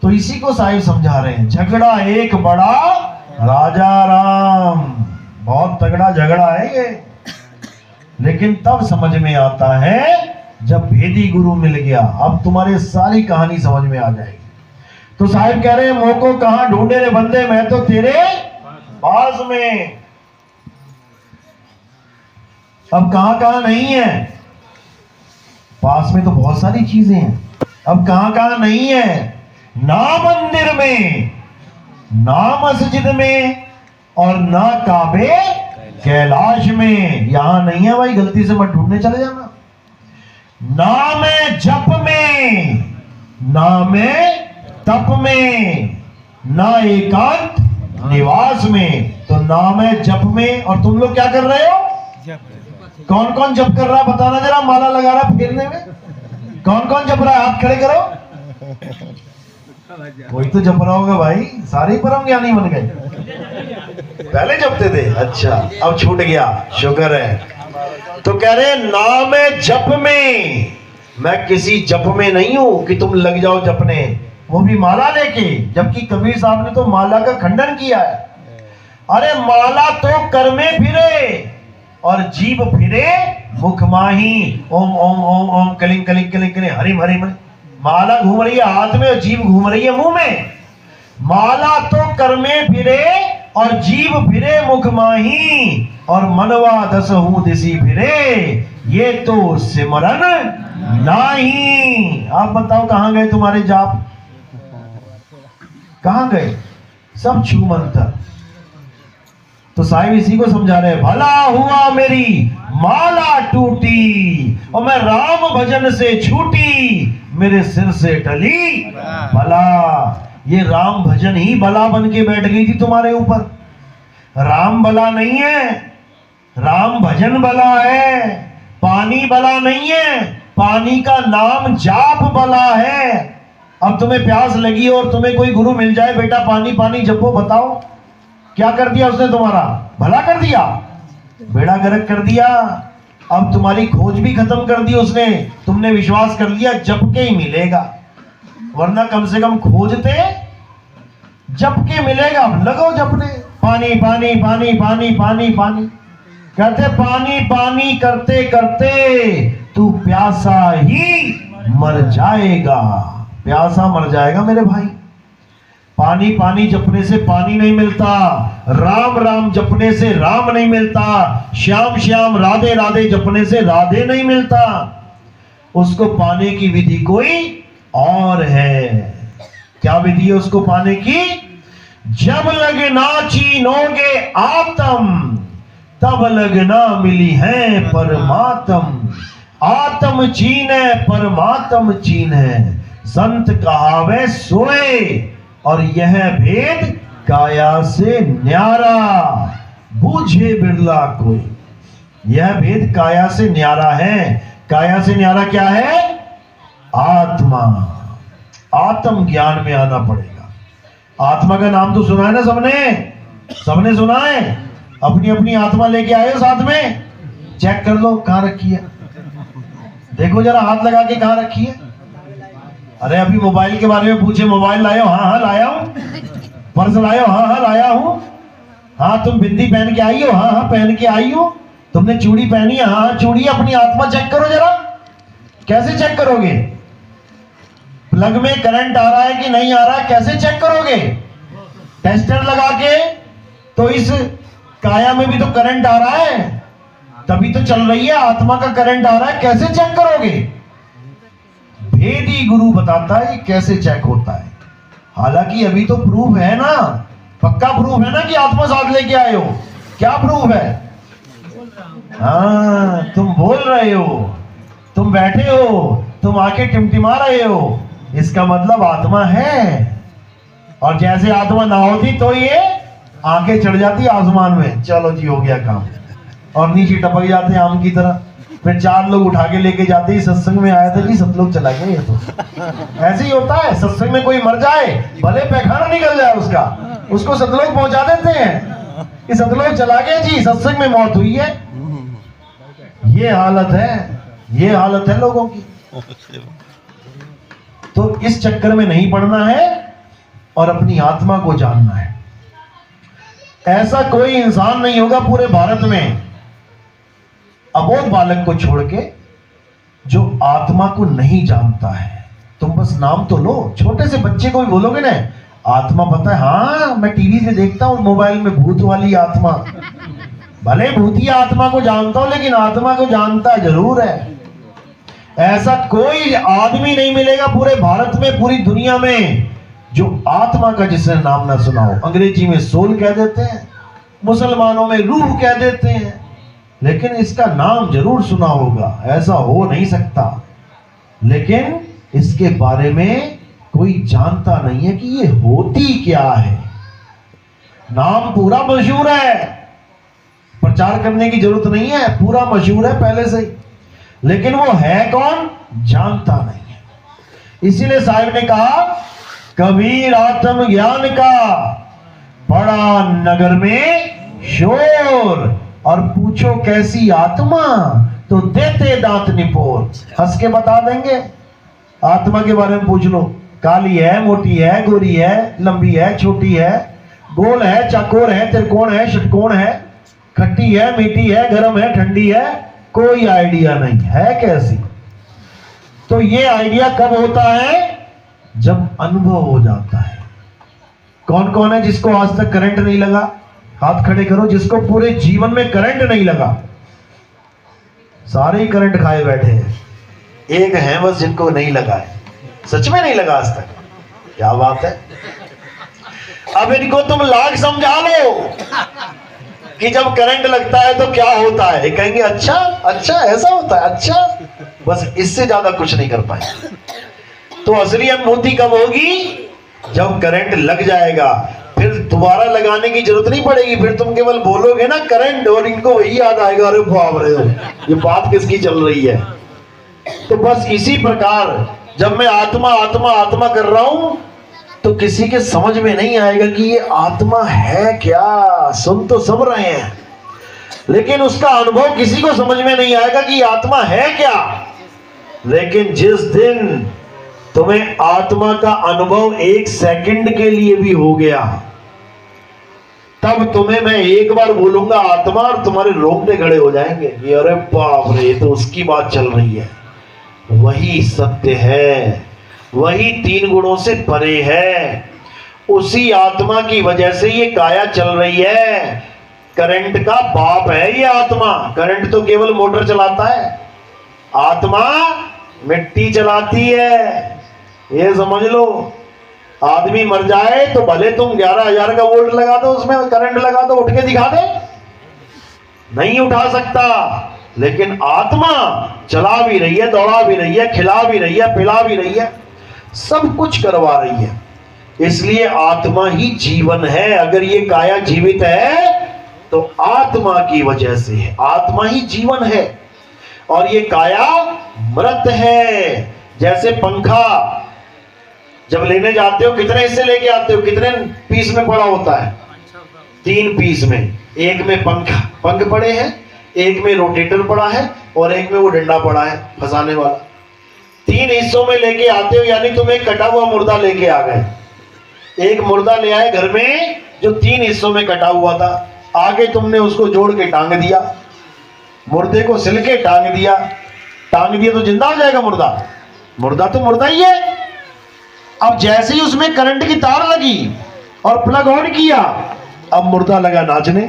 तो इसी को साहिब समझा रहे हैं, झगड़ा एक बड़ा राजा राम। बहुत तगड़ा झगड़ा है ये, लेकिन तब समझ में आता है जब भेदी गुरु मिल गया। अब तुम्हारे सारी कहानी समझ में आ जाएगी। तो साहिब कह रहे हैं मोह को कहां ढूंढे रे बंदे, मैं तो तेरे पास में। अब कहां कहां नहीं है? पास में तो बहुत सारी चीजें हैं। अब कहां कहां नहीं है? ना मंदिर में, ना मस्जिद में, और ना काबे कैलाश में। यहां नहीं है भाई, गलती से मत ढूंढने चले जाना। ना मैं जप में, ना मैं तप में, ना एकांत निवास में। तो ना मैं जप में, और तुम लोग क्या कर रहे हो? कौन कौन जप कर रहा है बताना जरा, माला लगा रहा फेरने में। कौन कौन जप रहा है? हाथ खड़े करो। कोई तो जप रहा होगा भाई, सारे परम ज्ञानी बन गए। पहले जपते थे, अच्छा अब छूट गया, शुक्र है। तो कह रहे ना मैं जप में, मैं किसी जप में नहीं हूं कि तुम लग जाओ जपने, वो भी माला लेके। जबकि कबीर साहब ने तो माला का खंडन किया है। अरे माला तो कर में फिरे और जीभ फिरे मुख माही। ओम ओम ओम ओम कलिंग कलिंग कलिंग कलिंग हरिम हरिम। माला घूम रही है हाथ में और जीभ घूम रही है मुंह में। माला तो कर में फिरे और जीभ फिरे मुख माही, और मनवा 10 दिसी फिरे, ये तो सिमरन नहीं। आप बताओ कहां गए तुम्हारे जाप? कहां गए? सब छू मंत्र। तो साहिब इसी को समझा रहे, भला हुआ मेरी माला टूटी, और मैं राम भजन से छूटी, मेरे सिर से टली भला। ये राम भजन ही भला बन के बैठ गई थी तुम्हारे ऊपर। राम भला नहीं है, राम भजन भला है। पानी भला नहीं है, पानी का नाम जाप भला है। अब तुम्हें प्यास लगी और तुम्हें कोई गुरु मिल जाए, बेटा पानी पानी जपो, बताओ क्या कर दिया उसने? तुम्हारा भला कर दिया, बेड़ा गर्क कर दिया। अब तुम्हारी खोज भी खत्म कर दी उसने। तुमने विश्वास कर लिया जप के ही मिलेगा, वरना कम से कम खोजते जप के मिलेगा। लगो जपने, पानी पानी पानी पानी पानी पानी कहते, पानी पानी करते करते तू प्यासा ही मर जाएगा। प्यासा मर जाएगा मेरे भाई। पानी पानी जपने से पानी नहीं मिलता, राम राम जपने से राम नहीं मिलता, श्याम श्याम राधे राधे जपने से राधे नहीं मिलता। उसको पाने की विधि कोई और है। क्या विधि है उसको पाने की? जब लगना चीनोगे आत्म, तब लगना मिली है परमात्म। आत्म चीने परमात्म चीने, संत कहावे सोए, और यह भेद काया से न्यारा, बूझे बिरला कोई। यह भेद काया से न्यारा है। काया से न्यारा क्या है? आत्मा। आत्म ज्ञान में आना पड़ेगा। आत्मा का नाम तो सुना है ना सबने? सबने सुना है? अपनी अपनी आत्मा लेके आए हो साथ में? चेक कर लो कहां रखी है, देखो जरा हाथ लगा के कहां रखी है। अरे अभी मोबाइल के बारे में पूछे, मोबाइल लाए हो? हाँ हाँ लाया हूं। पर्स लाए हो? हाँ हाँ लाया हूं। हाँ तुम बिंदी पहन के आई हो? हाँ हाँ पहन के आई हो। तुमने चूड़ी पहनी है? हाँ चूड़ी। अपनी आत्मा चेक करो जरा। कैसे चेक करोगे? प्लग में करंट आ रहा है कि नहीं आ रहा है, कैसे चेक करोगे? टेस्टर लगा के। तो इस काया में भी तो करंट आ रहा है, तभी तो चल रही है। आत्मा का करंट आ रहा है, कैसे चेक करोगे? भेदी गुरु बताता है कैसे चेक होता है। हालांकि अभी तो प्रूफ है ना, पक्का प्रूफ है ना कि आत्मा साथ लेके आए हो। क्या प्रूफ है? हाँ तुम बोल रहे हो, तुम बैठे हो, तुम आके टिमटिमा रहे हो, इसका मतलब आत्मा है। और जैसे आत्मा ना होती तो ये आंखें चढ़ जाती आसमान में, चलो जी हो गया काम, और नीचे टपक जाते आम की तरह। फिर 4 लोग उठा के लेके जाते ही सत्संग में आया था जी, 7 लोग चला गए। ये तो ऐसे ही होता है। सत्संग में कोई मर जाए, भले पैखाना निकल जाए उसका, उसको सतलोक पहुंचा देते हैं कि सतलोक चला गया जी, सत्संग में मौत हुई है। ये हालत है, ये हालत है लोगों की। तो इस चक्कर में नहीं पड़ना है और अपनी आत्मा को जानना है। ऐसा कोई इंसान नहीं होगा पूरे भारत में, अबोध बालक को छोड़ के, जो आत्मा को नहीं जानता है। तुम बस नाम तो लो। छोटे से बच्चे को भी बोलोगे ना आत्मा पता है? हाँ मैं टीवी से देखता हूँ, मोबाइल में भूत वाली आत्मा। भले भूतिया आत्मा को जानता हूं, लेकिन आत्मा को जानता जरूर है। ऐसा कोई आदमी नहीं मिलेगा पूरे भारत में, पूरी दुनिया में, जो आत्मा का जिसने नाम ना सुना हो। अंग्रेजी में सोल कह देते हैं, मुसलमानों में रूह कह देते हैं, लेकिन इसका नाम जरूर सुना होगा। ऐसा हो नहीं सकता। लेकिन इसके बारे में कोई जानता नहीं है कि ये होती क्या है। नाम पूरा मशहूर है, प्रचार करने की जरूरत नहीं है, पूरा मशहूर है पहले से ही, लेकिन वो है कौन जानता नहीं है। इसीलिए साहिब ने कहा, कबीर आत्म ज्ञान का बड़ा नगर में शोर, और पूछो कैसी आत्मा तो देते दांत निपोर। हंस के बता देंगे। आत्मा के बारे में पूछ लो, काली है, मोटी है, गोरी है, लंबी है, छोटी है, गोल है, चौकोर है, त्रिकोण है, षटकोण है, खट्टी है, मीठी है, गर्म है, ठंडी है, कोई आइडिया नहीं है कैसी। तो ये आइडिया कब होता है? जब अनुभव हो जाता है। कौन कौन है जिसको आज तक करंट नहीं लगा? हाथ खड़े करो जिसको पूरे जीवन में करंट नहीं लगा। सारे ही करंट खाए बैठे हैं, एक है बस जिनको नहीं लगा है। सच में नहीं लगा आज तक। क्या बात है। अब इनको तुम लाख समझा लो कि जब करंट लगता है तो क्या होता है, कहेंगे अच्छा अच्छा ऐसा होता है, अच्छा, बस इससे ज्यादा कुछ नहीं कर पाए। तो असली अनुभूति कब होगी? जब करंट लग जाएगा। फिर दोबारा लगाने की जरूरत नहीं पड़ेगी, फिर तुम केवल बोलोगे ना करंट, और इनको वही याद आएगा, अरे बाप रे ये बात किसकी चल रही है। तो बस इसी प्रकार जब मैं आत्मा आत्मा आत्मा कर रहा हूं, तो किसी के समझ में नहीं आएगा कि ये आत्मा है क्या। सुन तो सब रहे हैं, लेकिन उसका अनुभव किसी को समझ में नहीं आएगा कि आत्मा है क्या। लेकिन जिस दिन तुम्हें आत्मा का अनुभव 1 सेकंड के लिए भी हो गया, तब तुम्हें मैं एक बार बोलूंगा आत्मा, और तुम्हारे रोंगटे खड़े हो जाएंगे कि अरे बाप रे ये तो उसकी बात चल रही है। वही सत्य है, वही 3 गुणों से परे है। उसी आत्मा की वजह से ये काया चल रही है। करंट का बाप है ये आत्मा। करंट तो केवल मोटर चलाता है, आत्मा मिट्टी चलाती है। ये समझ लो। आदमी मर जाए तो भले तुम 11,000 का वोल्ट लगा दो, उसमें करंट लगा दो, उठ के दिखा दे, नहीं उठा सकता। लेकिन आत्मा चला भी रही है, दौड़ा भी रही है, खिला भी रही है, पिला भी रही है, सब कुछ करवा रही है। इसलिए आत्मा ही जीवन है। अगर ये काया जीवित है तो आत्मा की वजह से है। आत्मा ही जीवन है और ये काया मृत है। जैसे पंखा जब लेने जाते हो, कितने हिस्से लेके आते हो? कितने पीस में पड़ा होता है? 3 पीस में। एक में पंख पड़े हैं, एक में रोटेटर पड़ा है, और एक में वो डंडा पड़ा है फंसाने वाला। 3 हिस्सों में लेके आते हो, यानी तुम एक कटा हुआ मुर्दा लेके आ गए। एक मुर्दा ले आए घर में जो 3 हिस्सों में कटा हुआ था। आगे तुमने उसको जोड़ के टांग दिया, मुर्दे को सिल के टांग दिया तो जिंदा हो जाएगा मुर्दा? मुर्दा तो मुर्दा ही है। अब जैसे ही उसमें करंट की तार लगी और प्लग ऑन किया, अब मुर्दा लगा नाचने।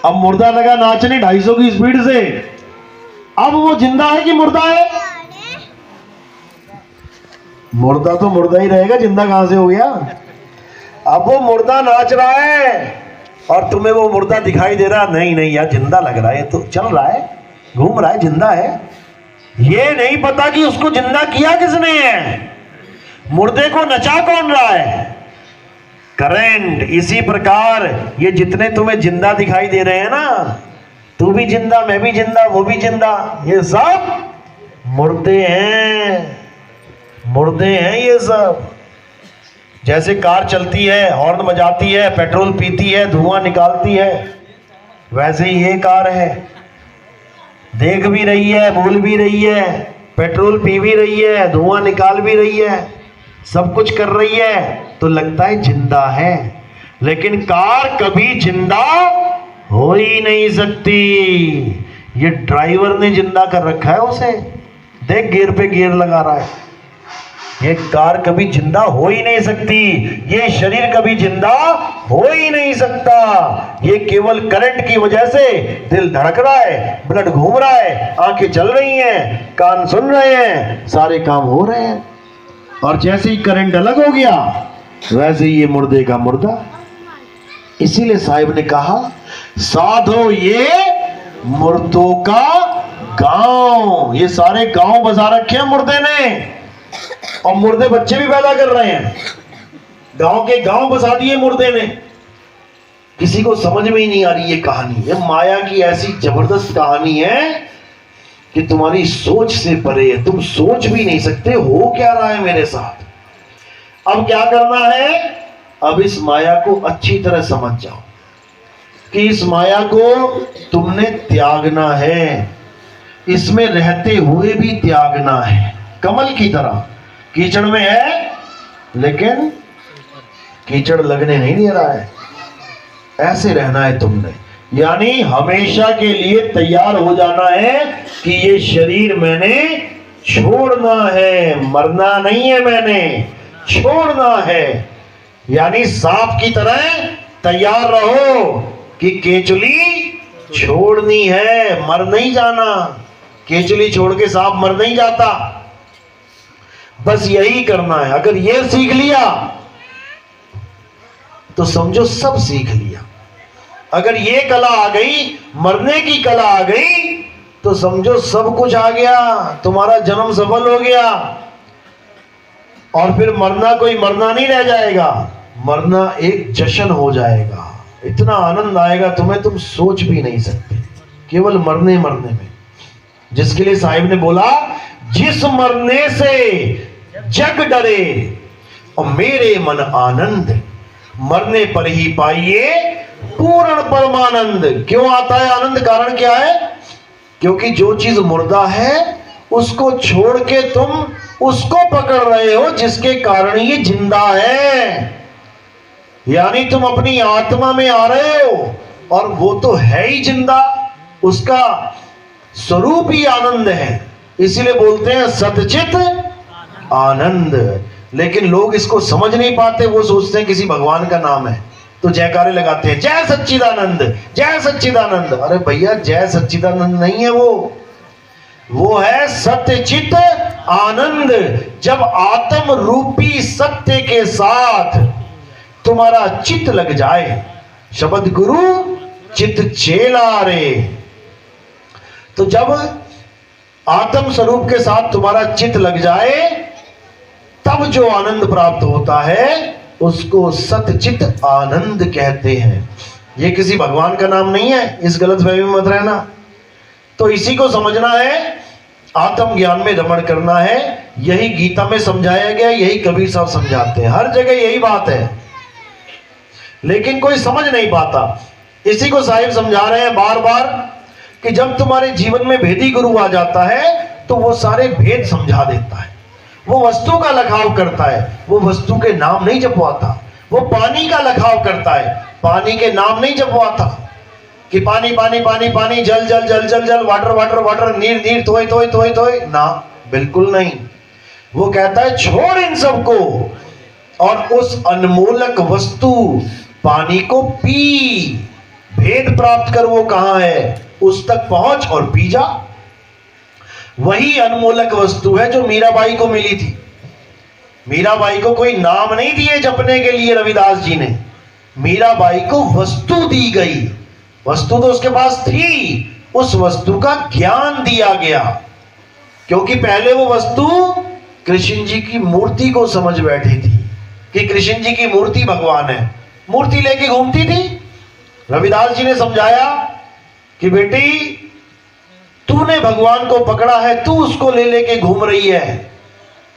250 की स्पीड से। अब वो जिंदा है कि मुर्दा है? मुर्दा तो मुर्दा ही रहेगा, जिंदा कहां से हो गया? अब वो मुर्दा नाच रहा है और तुम्हें वो मुर्दा दिखाई दे रहा, नहीं नहीं यार जिंदा लग रहा है, तो चल रहा है, घूम रहा है, जिंदा है। ये नहीं पता कि उसको जिंदा किया किसने है, मुर्दे को नचा कौन रहा है? करंट। इसी प्रकार ये जितने तुम्हें जिंदा दिखाई दे रहे हैं ना, तू भी जिंदा, मैं भी जिंदा, वो भी जिंदा, ये सब मुर्दे हैं, मुर्दे हैं ये सब। जैसे कार चलती है, हॉर्न बजाती है, पेट्रोल पीती है, धुआं निकालती है, वैसे ही ये कार है, देख भी रही है, बोल भी रही है, पेट्रोल पी भी रही है, धुआं निकाल भी रही है, सब कुछ कर रही है, तो लगता है जिंदा है। लेकिन कार कभी जिंदा हो ही नहीं सकती। ये ड्राइवर ने जिंदा कर रखा है उसे, देख गियर पे गियर लगा रहा है। ये कार कभी जिंदा हो ही नहीं सकती, ये शरीर कभी जिंदा हो ही नहीं सकता। ये केवल करंट की वजह से दिल धड़क रहा है, ब्लड घूम रहा है, आंखें चल रही हैं, कान सुन रहे हैं, सारे काम हो रहे हैं। और जैसे ही करंट अलग हो गया, वैसे ही ये मुर्दे का मुर्दा। इसीलिए साहिब ने कहा, साधो ये मुर्दों का गांव। ये सारे गांव बसा रखे हैं मुर्दे ने, और मुर्दे बच्चे भी पैदा कर रहे हैं। गांव के गांव बसा दिए मुर्दे ने। किसी को समझ में ही नहीं आ रही ये कहानी। ये माया की ऐसी जबरदस्त कहानी है कि तुम्हारी सोच से परे है, तुम सोच भी नहीं सकते हो क्या रहा है मेरे साथ। अब क्या करना है? अब इस माया को अच्छी तरह समझ जाओ कि इस माया को तुमने त्यागना है, इसमें रहते हुए भी त्यागना है। कमल की तरह कीचड़ में है, लेकिन कीचड़ लगने नहीं दे रहा है, ऐसे रहना है तुमने। यानी हमेशा के लिए तैयार हो जाना है कि ये शरीर मैंने छोड़ना है, मरना नहीं है, मैंने छोड़ना है। यानी सांप की तरह तैयार रहो कि केचुली छोड़नी है, मर नहीं जाना। केचुली छोड़ के सांप मर नहीं जाता। बस यही करना है। अगर ये सीख लिया तो समझो सब सीख लिया। अगर ये कला आ गई, मरने की कला आ गई, तो समझो सब कुछ आ गया, तुम्हारा जन्म सफल हो गया। और फिर मरना कोई मरना नहीं रह जाएगा, मरना एक जश्न हो जाएगा। इतना आनंद आएगा तुम्हें, तुम सोच भी नहीं सकते, केवल मरने में। जिसके लिए साहिब ने बोला, जिस मरने से जग डरे और मेरे मन आनंद, मरने पर ही पाइए पूर्ण परमानंद। क्यों आता है आनंद? कारण क्या है? क्योंकि जो चीज मुर्दा है उसको छोड़ के तुम उसको पकड़ रहे हो जिसके कारण ये जिंदा है। यानी तुम अपनी आत्मा में आ रहे हो और वो तो है ही जिंदा, उसका स्वरूप ही आनंद है। इसीलिए बोलते हैं सतचित आनंद। लेकिन लोग इसको समझ नहीं पाते, वो सोचते हैं किसी भगवान का नाम है तो जयकारे लगाते हैं, जय सच्चिदानंद, जय सच्चिदानंद। अरे भैया, जय सच्चिदानंद नहीं है वो है सत्यचित आनंद। जब आत्म रूपी सत्य के साथ तुम्हारा चित्त लग जाए, शब्द गुरु चित्त चेला रे, तो जब आत्म स्वरूप के साथ तुम्हारा चित्त लग जाए, तब जो आनंद प्राप्त होता है उसको सतचित आनंद कहते हैं। ये किसी भगवान का नाम नहीं है, इस गलतफहमी में मत रहना। तो इसी को समझना है, आत्म ज्ञान में रमण करना है। यही गीता में समझाया गया, यही कबीर साहब समझाते हैं, हर जगह यही बात है, लेकिन कोई समझ नहीं पाता। इसी को साहिब समझा रहे हैं बार बार कि जब तुम्हारे जीवन में भेदी गुरु आ जाता है तो वो सारे भेद समझा देता है। वो वस्तु का लखाव करता है, वो वस्तु के नाम नहीं जपवाता। वो पानी का लखाव करता है, पानी के नाम नहीं जपवाता कि पानी पानी पानी पानी, जल जल जल जल जल, वाटर वाटर वाटर, नीर नीर, तोय तोय तोय तोय, ना, बिल्कुल नहीं। वो कहता है छोड़ इन सबको और उस अनमोलक वस्तु पानी को पी, भेद प्राप्त कर वो कहां है, उस तक पहुंच और पी जा। वही अनमोलक वस्तु है जो मीराबाई को मिली थी। मीराबाई को कोई नाम नहीं दिए जपने के लिए रविदास जी ने, मीराबाई को वस्तु दी गई। वस्तु तो उसके पास थी, उस वस्तु का ज्ञान दिया गया, क्योंकि पहले वो वस्तु कृष्ण जी की मूर्ति को समझ बैठी थी कि कृष्ण जी की मूर्ति भगवान है, मूर्ति लेके घूमती थी। रविदास जी ने समझाया कि बेटी तूने भगवान को पकड़ा है, तू उसको ले लेके घूम रही है।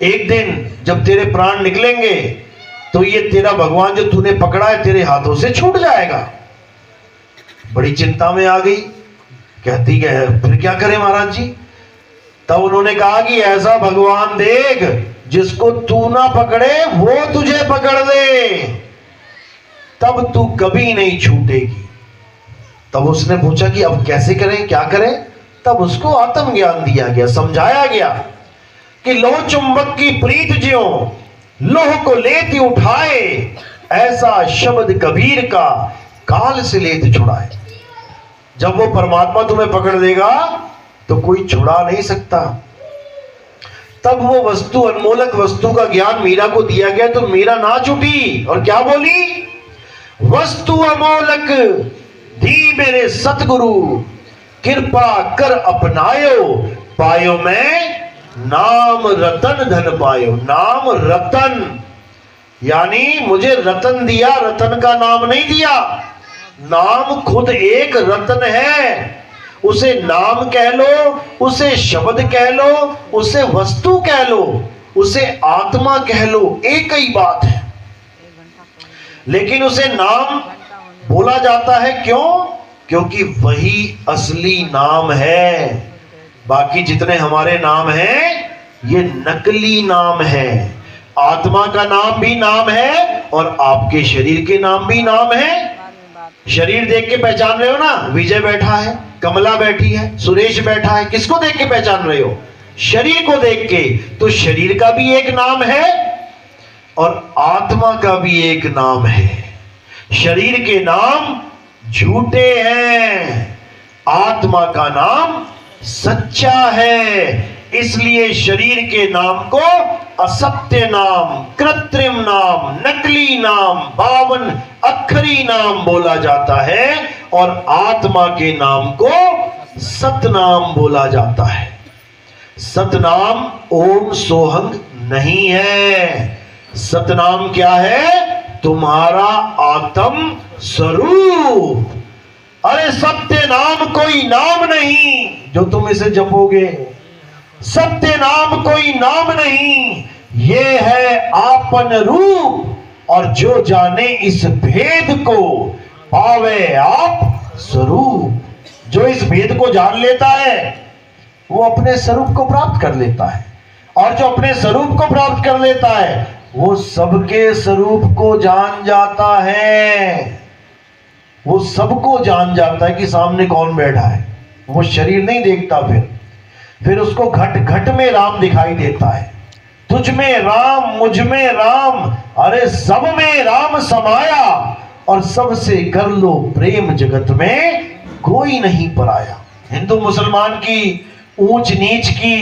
एक दिन जब तेरे प्राण निकलेंगे तो ये तेरा भगवान जो तूने पकड़ा है तेरे हाथों से छूट जाएगा। बड़ी चिंता में आ गई, कहती है फिर क्या करें महाराज जी। तब उन्होंने कहा कि ऐसा भगवान देख जिसको तू ना पकड़े वो तुझे पकड़ ले, तब तू कभी नहीं छूटेगी। तब उसने पूछा कि अब कैसे करें, क्या करें। तब उसको आत्मज्ञान दिया गया, समझाया गया कि लोह चुंबक की प्रीत ज्यों लोह को लेती उठाए, ऐसा शब्द कबीर का काल से लेते छुड़ाए। जब वो परमात्मा तुम्हें पकड़ लेगा तो कोई छुड़ा नहीं सकता। तब वो वस्तु, अनमोलक वस्तु का ज्ञान मीरा को दिया गया, तो मीरा ना छूटी और क्या बोली, वस्तु अमोलक दी मेरे सतगुरु, कृपा कर अपनायो, पायो मैं नाम रतन धन पायो। नाम रतन यानी मुझे रतन दिया, रतन का नाम नहीं दिया। नाम खुद एक रतन है, उसे नाम कह लो, उसे शब्द कह लो, उसे वस्तु कह लो, उसे आत्मा कह लो, एक ही बात है। लेकिन उसे नाम बोला जाता है, क्यों? क्योंकि वही असली नाम है। बाकी जितने हमारे नाम हैं ये नकली नाम है। आत्मा का नाम भी नाम है और आपके शरीर के नाम भी नाम है। शरीर देख के पहचान रहे हो ना, विजय बैठा है, कमला बैठी है, सुरेश बैठा है, किसको देख के पहचान रहे हो? शरीर को देख के। तो शरीर का भी एक नाम है और आत्मा का भी एक नाम है। शरीर के नाम झूठे हैं, आत्मा का नाम सच्चा है। इसलिए शरीर के नाम को असत्य नाम, कृत्रिम नाम, नकली नाम, 52 अक्षरी नाम बोला जाता है और आत्मा के नाम को सतनाम बोला जाता है। सतनाम ओम सोहंग नहीं है। सतनाम क्या है? तुम्हारा आत्म स्वरूप। अरे सत्य नाम कोई नाम नहीं जो तुम इसे जपोगे, सत्य नाम कोई नाम नहीं, ये है आपन रूप। और जो जाने इस भेद को पावे आप स्वरूप। जो इस भेद को जान लेता है वो अपने स्वरूप को प्राप्त कर लेता है, और जो अपने स्वरूप को प्राप्त कर लेता है वो सबके स्वरूप को जान जाता है। वो सबको जान जाता है कि सामने कौन बैठा है। वो शरीर नहीं देखता, फिर उसको घट घट में राम दिखाई देता है। तुझ में राम, मुझ में राम, अरे सब में राम समाया, और सबसे कर लो प्रेम, जगत में कोई नहीं पराया। हिंदू मुसलमान की ऊंच नीच की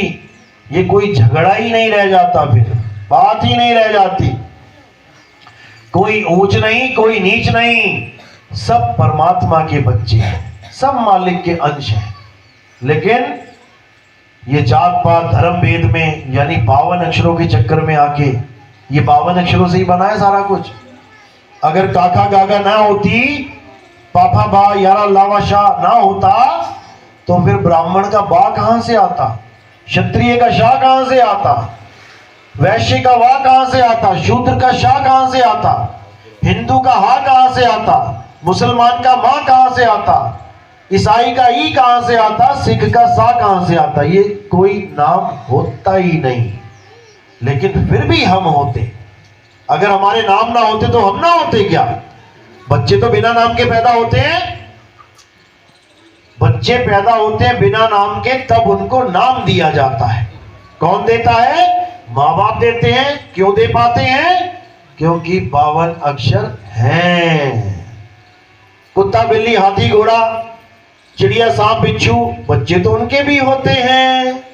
ये कोई झगड़ा ही नहीं रह जाता, फिर बात ही नहीं रह जाती। कोई ऊंच नहीं, कोई नीच नहीं, सब परमात्मा के बच्चे हैं, सब मालिक के अंश हैं। लेकिन ये जात पात धर्म भेद में, यानी 52 अक्षरों के चक्कर में आके, ये 52 अक्षरों से ही बना है सारा कुछ। अगर काका गागा ना होती, पापा बा यारा लावा शाह ना होता, तो फिर ब्राह्मण का बा कहां से आता, क्षत्रिय का शाह कहां से आता, वैश्य का वाह कहां से आता, शूद्र का शाह कहां से आता, हिंदू का हा कहां से आता, मुसलमान का मां कहां से आता, ईसाई का ई कहां से आता, सिख का सा कहां से आता? ये कोई नाम होता ही नहीं। लेकिन फिर भी हम होते। अगर हमारे नाम ना होते तो हम ना होते क्या? बच्चे तो बिना नाम के पैदा होते हैं। बच्चे पैदा होते हैं बिना नाम के, तब उनको नाम दिया जाता है। कौन देता है? माँ बाप देते हैं। क्यों दे पाते हैं? क्योंकि 52 अक्षर हैं। कुत्ता, बिल्ली, हाथी, घोड़ा, चिड़िया, सांप, बिच्छू, बच्चे तो उनके भी होते हैं।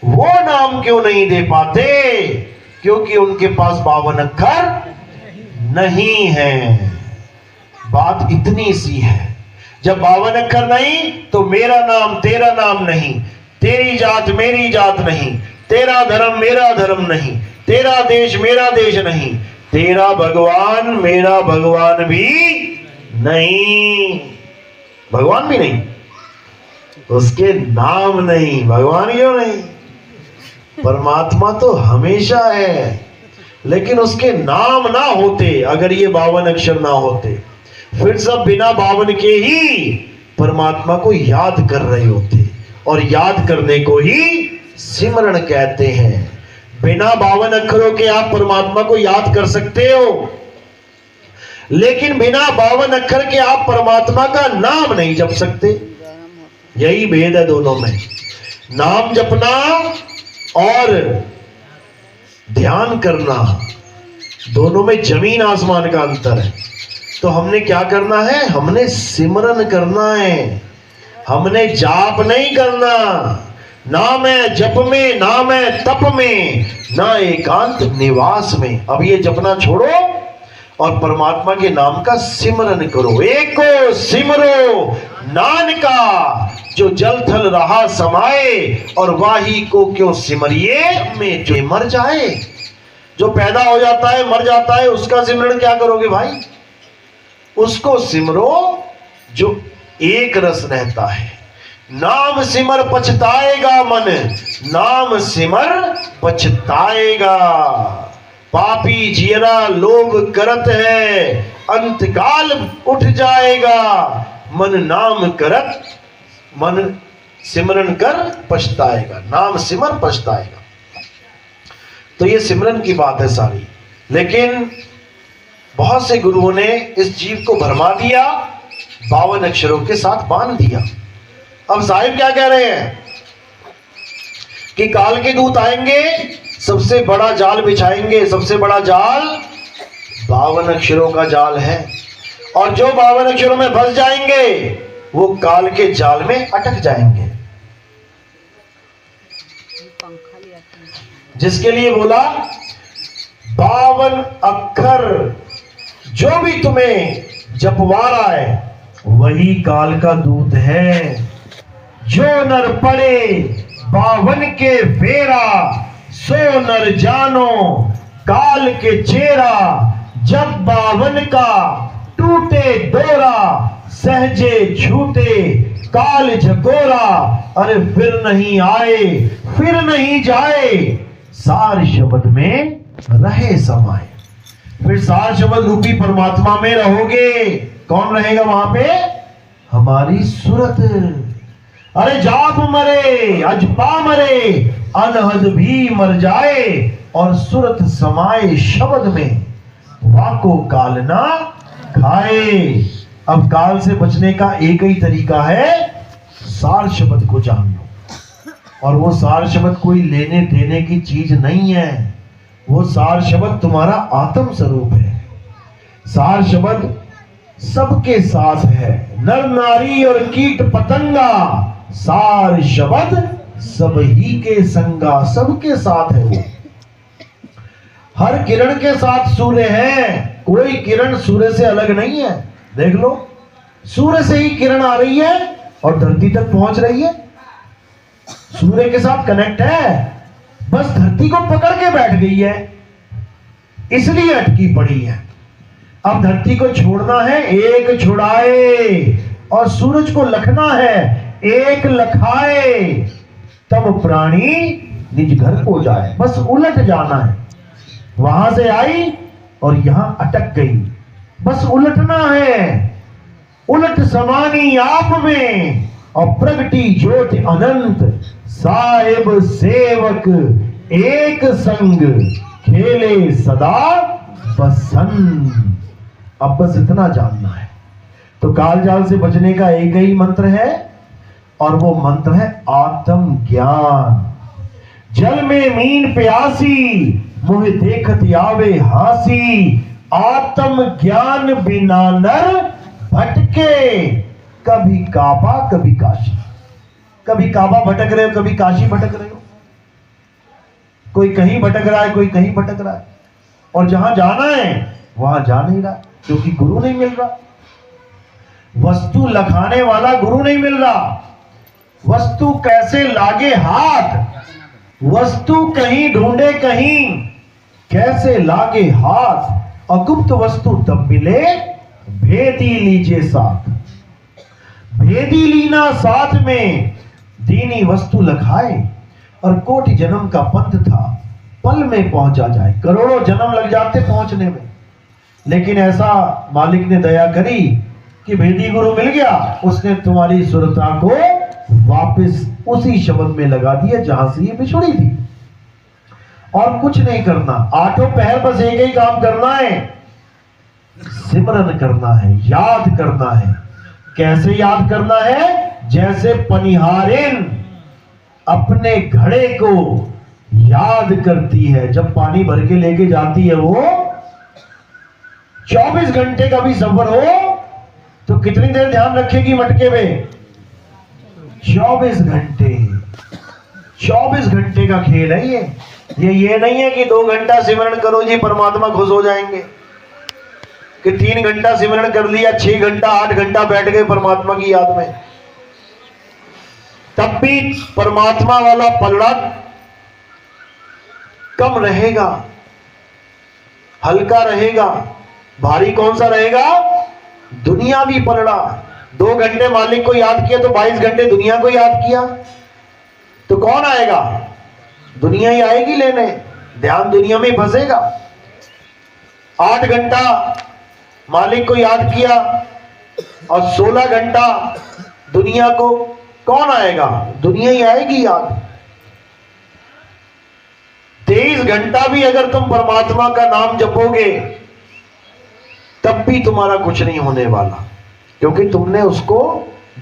वो नाम क्यों नहीं दे पाते? क्योंकि उनके पास 52 अक्षर नहीं है। बात इतनी सी है। जब 52 अक्षर नहीं तो मेरा नाम तेरा नाम नहीं, तेरी जात मेरी जात नहीं, तेरा धर्म मेरा धर्म नहीं, तेरा देश मेरा देश नहीं, तेरा भगवान मेरा भगवान भी नहीं। भगवान भी नहीं, उसके नाम नहीं। भगवान क्यों नहीं? परमात्मा तो हमेशा है, लेकिन उसके नाम ना होते, अगर ये 52 अक्षर ना होते, फिर सब बिना 52 के ही परमात्मा को याद कर रहे होते। और याद करने को ही सिमरन कहते हैं। बिना 52 अक्षरों के आप परमात्मा को याद कर सकते हो, लेकिन बिना 52 अक्षर के आप परमात्मा का नाम नहीं जप सकते। यही भेद है दोनों में। नाम जपना और ध्यान करना, दोनों में जमीन आसमान का अंतर है। तो हमने क्या करना है? हमने सिमरन करना है। हमने जाप नहीं करना। ना मैं जप में, ना मैं तप में, ना एकांत निवास में। अब ये जपना छोड़ो और परमात्मा के नाम का सिमरन करो। एक को सिमरो नानका, जो जल थल रहा समाए, और वाही को क्यों सिमरिए में जो मर जाए। जो पैदा हो जाता है मर जाता है, उसका सिमरन क्या करोगे भाई? उसको सिमरो जो एक रस रहता है। नाम सिमर पछताएगा मन, नाम सिमर पछताएगा। पापी जियरा लोभ करत है, अंतकाल उठ जाएगा। मन नाम करत, मन सिमरन कर पछताएगा। नाम सिमर पछताएगा। तो ये सिमरन की बात है सारी। लेकिन बहुत से गुरुओं ने इस जीव को भरमा दिया, 52 अक्षरों के साथ बांध दिया। अब साहिब क्या कह रहे हैं कि काल के दूत आएंगे, सबसे बड़ा जाल बिछाएंगे। सबसे बड़ा जाल 52 अक्षरों का जाल है, और जो 52 अक्षरों में फंस जाएंगे वो काल के जाल में अटक जाएंगे। जिसके लिए बोला 52 अक्षर जो भी तुम्हें जपवा रहा है वही काल का दूत है। जो नर पड़े 52 के फेरा, सो नर जानो काल के चेहरा। जब 52 का टूटे डोरा, सहजे छूटे काल झकोरा। अरे फिर नहीं आए फिर नहीं जाए, सार शब्द में रहे समाये। फिर सार शब्द रूपी परमात्मा में रहोगे। कौन रहेगा वहां पे? हमारी सूरत। अरे जाप मरे अजपा मरे, अनहद भी मर जाए, और सूरत समाए शब्द में, वाको काल ना खाए। अब काल से बचने का एक ही तरीका है, सार शब्द को जान लो। और वो सार शब्द कोई लेने देने की चीज नहीं है। वो सार शब्द तुम्हारा आत्म स्वरूप है। सार शब्द सबके साथ है, नर नारी और कीट पतंगा। सार शब्द सब ही के संगा, सबके साथ है वो। हर किरण के साथ सूर्य है, कोई किरण सूर्य से अलग नहीं है। देख लो, सूर्य से ही किरण आ रही है और धरती तक पहुंच रही है। सूर्य के साथ कनेक्ट है, बस धरती को पकड़ के बैठ गई है, इसलिए अटकी पड़ी है। अब धरती को छोड़ना है, एक छुड़ाए, और सूरज को लखना है, एक लखाए। तब प्राणी निज घर को जाए। बस उलट जाना है। वहां से आई और यहां अटक गई, बस उलटना है। उलट समानी आप में, और प्रगटी ज्योति अनंत। साहिब सेवक एक संग खेले सदा बसंत। अब बस इतना जानना है। तो कालजाल से बचने का एक ही मंत्र है, और वो मंत्र है आत्म ज्ञान। जल में मीन प्यासी, मुह देखत आवे हासी। आत्म ज्ञान बिना नर भटके, कभी काबा कभी काशी। कभी काबा भटक रहे हो, कभी काशी भटक रहे हो। कोई कहीं भटक रहा है, कोई कहीं भटक रहा है, और जहां जाना है वहां जा नहीं रहा, क्योंकि गुरु नहीं मिल रहा। वस्तु लखाने वाला गुरु नहीं मिल रहा। वस्तु कैसे लागे हाथ, वस्तु कहीं ढूंढे कहीं, कैसे लागे हाथ। अगुप्त वस्तु तब मिले, भेदी लीजिए साथ। भेदी लीना साथ में, दीनी वस्तु लखाए। और कोटि जन्म का पंथ था, पल में पहुंचा जाए। करोड़ों जन्म लग जाते पहुंचने में, लेकिन ऐसा मालिक ने दया करी कि भेदी गुरु मिल गया। उसने तुम्हारी सुरता को वापस उसी शब्द में लगा दिया जहां से ये बिछुड़ी थी। और कुछ नहीं करना, आठों पहर बस एक ही काम करना है, सिमरन करना है, याद करना है। कैसे याद करना है? जैसे पनिहारिन अपने घड़े को याद करती है। जब पानी भर के लेके जाती है वो, 24 घंटे का भी सफर हो तो कितनी देर ध्यान रखेगी मटके में? 24 घंटे। 24 घंटे का खेल है ये नहीं है कि 2 घंटा सिमरन करो जी परमात्मा खुश हो जाएंगे, कि 3 घंटा सिमरन कर लिया, 6 घंटा 8 घंटा बैठ गए परमात्मा की याद में। तब भी परमात्मा वाला पलड़ा कम रहेगा, हल्का रहेगा। भारी कौन सा रहेगा? दुनियावी पलड़ा। 2 घंटे मालिक को याद किया तो 22 घंटे दुनिया को याद किया, तो कौन आएगा? दुनिया ही आएगी लेने, ध्यान दुनिया में फंसेगा। 8 घंटा मालिक को याद किया और 16 घंटा दुनिया को, कौन आएगा? दुनिया ही आएगी याद। 23 घंटा भी अगर तुम परमात्मा का नाम जपोगे तब भी तुम्हारा कुछ नहीं होने वाला, क्योंकि तुमने उसको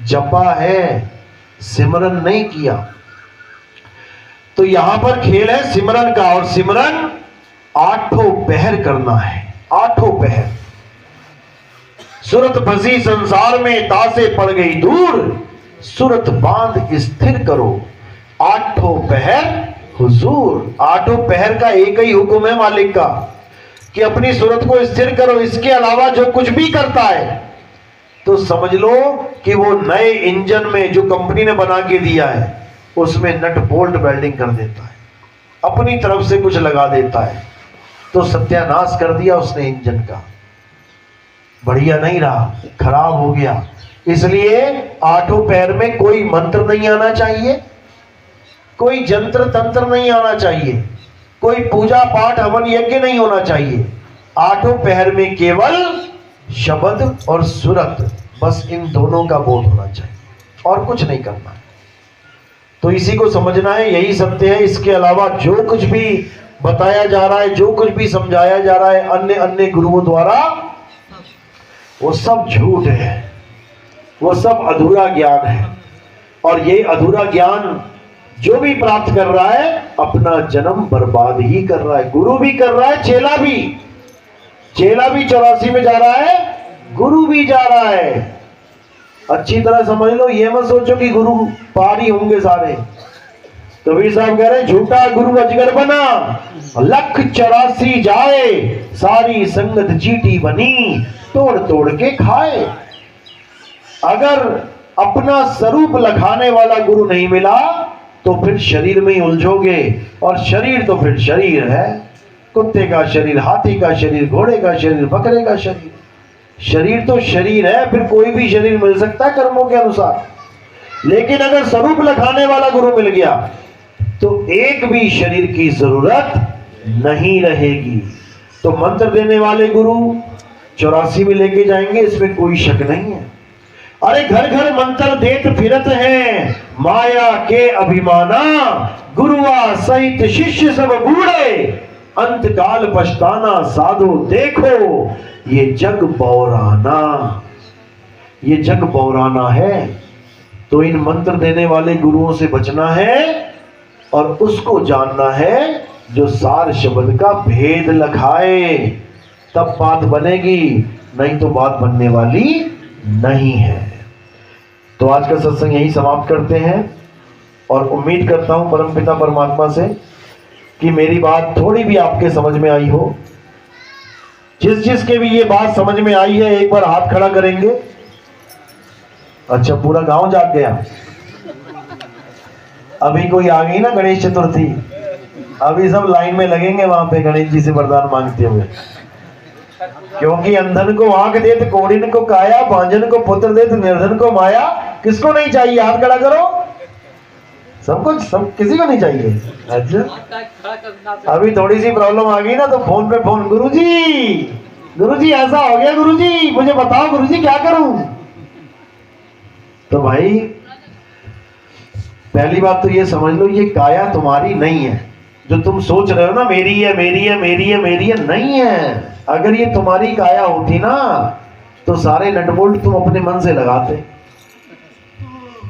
जपा है, सिमरन नहीं किया। तो यहां पर खेल है सिमरन का, और सिमरन 8 पहर करना है। 8 पहर। सुरत फंसी संसार में, तासे पड़ गई दूर। सुरत बांध स्थिर करो, 8 पहर हुजूर। 8 पहर का एक ही हुक्म है मालिक का कि अपनी सूरत को स्थिर करो। इसके अलावा जो कुछ भी करता है तो समझ लो कि वो नए इंजन में जो कंपनी ने बना के दिया है उसमें नट बोल्ट वेल्डिंग कर देता है, अपनी तरफ से कुछ लगा देता है, तो सत्यानाश कर दिया उसने इंजन का। बढ़िया नहीं रहा, खराब हो गया। इसलिए 8 पैर में कोई मंत्र नहीं आना चाहिए, कोई जंत्र तंत्र नहीं आना चाहिए, कोई पूजा पाठ हवन यज्ञ नहीं होना चाहिए। 8 पहर में केवल शब्द और सुरत, बस इन दोनों का बोध होना चाहिए और कुछ नहीं करना है। तो इसी को समझना है, यही सत्य है। इसके अलावा जो कुछ भी बताया जा रहा है, जो कुछ भी समझाया जा रहा है अन्य अन्य गुरुओं द्वारा, वो सब झूठ है, वो सब अधूरा ज्ञान है। और ये अधूरा ज्ञान जो भी प्राप्त कर रहा है अपना जन्म बर्बाद ही कर रहा है। गुरु भी कर रहा है, चेला भी 84 में जा रहा है, गुरु भी जा रहा है। अच्छी तरह समझ लो, ये मत सोचो कि गुरु पार ही होंगे सारे। कबीर साहब कह रहे हैं, झूठा गुरु अजगर बना, 184 जाए, सारी संगत चीटी बनी, तोड़ तोड़ के खाए। अगर अपना स्वरूप लखाने वाला गुरु नहीं मिला तो फिर शरीर में ही उलझोगे, और शरीर तो फिर शरीर है, कुत्ते का शरीर, हाथी का शरीर, घोड़े का शरीर, बकरे का शरीर। शरीर तो शरीर है, फिर कोई भी शरीर मिल सकता है कर्मों के अनुसार। लेकिन अगर स्वरूप लखाने वाला गुरु मिल गया तो एक भी शरीर की जरूरत नहीं रहेगी। तो मंत्र देने वाले गुरु 84 में लेके जाएंगे, इसमें कोई शक नहीं है। अरे घर घर मंत्र देत फिरत हैं, माया के अभिमाना, गुरुआ सहित शिष्य सब बूढ़े, अंत काल पछताना साधो देखो, ये जग बौराना, ये जग बौराना है। तो इन मंत्र देने वाले गुरुओं से बचना है और उसको जानना है जो सार शब्द का भेद लखाए, तब बात बनेगी, नहीं तो बात बनने वाली नहीं है। तो आज का सत्संग यही समाप्त करते हैं और उम्मीद करता हूं परमपिता परमात्मा से कि मेरी बात थोड़ी भी आपके समझ में आई हो। जिस जिसके भी ये बात समझ में आई है एक बार हाथ खड़ा करेंगे। अच्छा, पूरा गांव जाग गया। अभी कोई आ गई ना गणेश चतुर्थी, अभी सब लाइन में लगेंगे वहां पे गणेश जी से वरदान मांगते हुए, क्योंकि अंधन को आंख देत, कोढ़िन को काया, भांजन को पुत्र देत, निर्धन को माया। किसको नहीं चाहिए? हाथ खड़ा करो। सबको, सब किसी को नहीं चाहिए। अच्छा, अभी थोड़ी सी प्रॉब्लम आ गई ना तो फोन पे फोन, गुरुजी ऐसा हो गया, गुरुजी मुझे बताओ, गुरुजी क्या करूं? तो भाई पहली बात तो ये समझ लो, ये काया तुम्हारी नहीं है। जो तुम सोच रहे हो ना मेरी है, मेरी है, मेरी है, मेरी है, नहीं है। अगर ये तुम्हारी काया होती ना तो सारे नट बोल्ट तुम अपने मन से लगाते।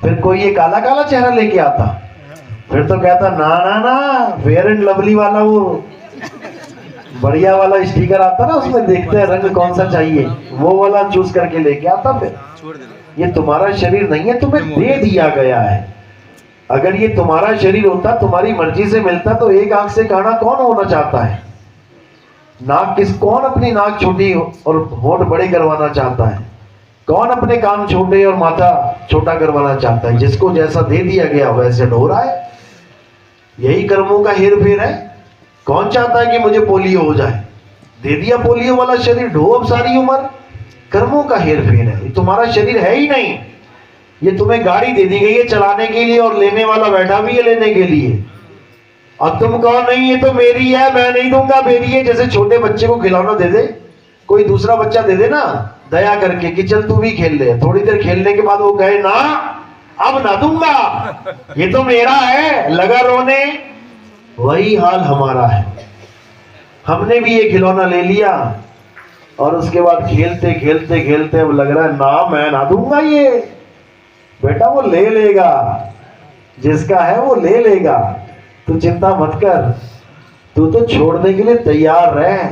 फिर कोई ये काला काला चेहरा लेके आता, फिर तो कहता ना ना ना, फेयर एंड लवली वाला वो बढ़िया वाला स्टिकर आता ना, उसमें देखते हैं रंग कौन सा चाहिए, वो वाला चूज करके लेके आता। फिर ये तुम्हारा शरीर नहीं है, तुम्हें दे दिया गया है। अगर ये तुम्हारा शरीर होता, तुम्हारी मर्जी से मिलता, तो एक आंख से काना कौन होना चाहता है? कौन अपनी नाक छोटी और होठ बड़े करवाना चाहता है? कौन अपने कान छोटे और माथा छोटा करवाना चाहता है? जिसको जैसा दे दिया गया वैसे ढो रहा है। यही कर्मों का हेर फेर है। कौन चाहता है कि मुझे पोलियो हो जाए? दे दिया पोलियो वाला शरीर, ढो अब सारी उम्र। कर्मों का हेर फेर है। ये तुम्हारा शरीर है ही नहीं। ये तुम्हें गाड़ी दे दी गई है चलाने के लिए, और लेने वाला बैठा भी है लेने के लिए। अब तुम कहो नहीं ये तो मेरी है, मैं नहीं दूंगा, मेरी है। जैसे छोटे बच्चे को खिलौना दे दे, कोई दूसरा बच्चा दे दे ना दया करके कि चल तू भी खेल ले, थोड़ी देर खेलने के बाद वो कहे ना अब ना दूंगा, ये तो मेरा है, लगा रोने। वही हाल हमारा है। हमने भी ये खिलौना ले लिया और उसके बाद खेलते खेलते खेलते अब लग रहा है ना मैं ना दूंगा ये। बेटा वो ले लेगा, जिसका है वो ले लेगा, तू चिंता मत कर, तू तो छोड़ने के लिए तैयार रह।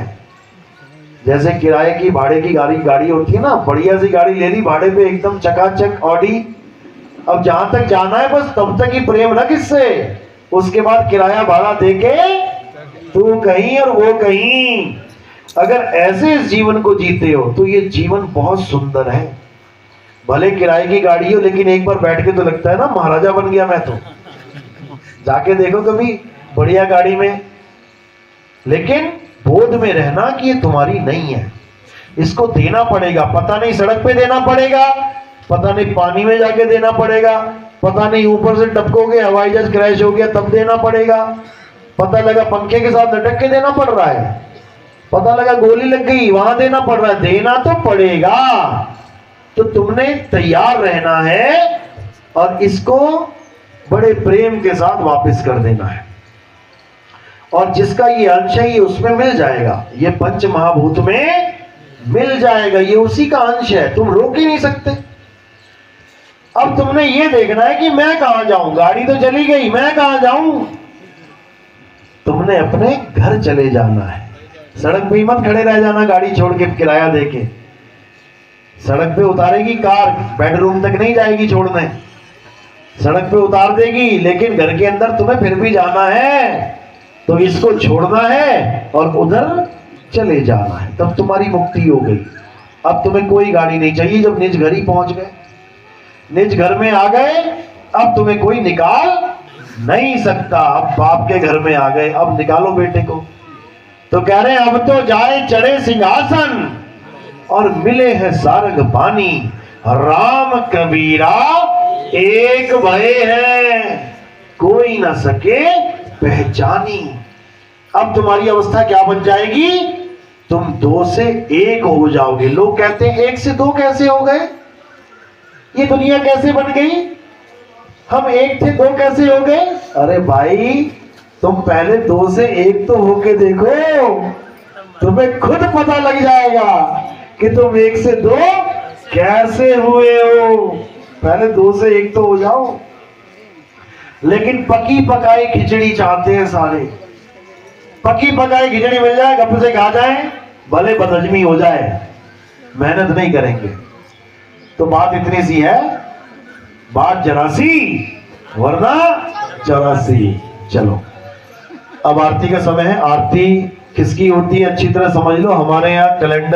जैसे किराए की भाड़े की गाड़ी होती है ना, बढ़िया सी गाड़ी ले ली भाड़े पे, एकदम चकाचक ऑडी। अब जहां तक जाना है बस तब तक ही प्रेम रख इससे, उसके बाद किराया भाड़ा देके तू कहीं और वो कहीं। अगर ऐसे इस जीवन को जीते हो तो ये जीवन बहुत सुंदर है। भले किराए की गाड़ी हो, लेकिन एक बार बैठ के तो लगता है ना महाराजा बन गया मैं तो। जाके देखो कभी बढ़िया गाड़ी में, लेकिन बोध में रहना कि ये तुम्हारी नहीं है, इसको देना पड़ेगा। पता नहीं सड़क पे देना पड़ेगा, पता नहीं पानी में जाके देना पड़ेगा, पता नहीं ऊपर से टपकोगे हवाई जहाज क्रैश हो गया तब देना पड़ेगा, पता लगा पंखे के साथ लटक के देना पड़ रहा है, पता लगा गोली लग गई वहां देना पड़ रहा है। देना तो पड़ेगा। तो तुमने तैयार रहना है और इसको बड़े प्रेम के साथ वापस कर देना है। और जिसका ये अंश है ये उसमें मिल जाएगा, ये पंच महाभूत में मिल जाएगा, ये उसी का अंश है, तुम रोक ही नहीं सकते। अब तुमने ये देखना है कि मैं कहां जाऊं, गाड़ी तो चली गई, मैं कहां जाऊं। तुमने अपने घर चले जाना है। सड़क पे ही मत खड़े रह जाना गाड़ी छोड़ के किराया देके। सड़क पे उतारेगी कार, बेडरूम तक नहीं जाएगी छोड़ने, सड़क पे उतार देगी, लेकिन घर के अंदर तुम्हें फिर भी जाना है। तो इसको छोड़ना है और उधर चले जाना है, तब तुम्हारी मुक्ति हो गई। अब तुम्हें कोई गाड़ी नहीं चाहिए। जब निज घर ही पहुंच गए, निज घर में आ गए, अब तुम्हें कोई निकाल नहीं सकता। अब बाप के घर में आ गए, अब निकालो बेटे को। तो कह रहे अब तो जाए चढ़े सिंहासन और मिले हैं सारंग पानी, राम कबीरा एक भय है, कोई ना सके पहचानी। अब तुम्हारी अवस्था क्या बन जाएगी? तुम 2 से 1 हो जाओगे। लोग कहते हैं 1 से 2 कैसे हो गए? ये दुनिया कैसे बन गई, हम एक थे दो कैसे हो गए। अरे भाई तुम पहले दो से एक तो होके देखो, तुम्हें खुद पता लग जाएगा कि तुम एक से दो कैसे हुए हो। पहले दो से एक तो हो जाओ। लेकिन पकी पकाई खिचड़ी चाहते हैं सारे। पकी पकाई खिचड़ी मिल जाए, गप से खा जाए, भले बदहजमी हो जाए, मेहनत नहीं करेंगे। तो बात इतनी सी है, बात जरा सी वरना चौरासी। चलो अब आरती का समय है। आरती किसकी होती है अच्छी तरह समझ लो। हमारे यहाँ कैलेंडर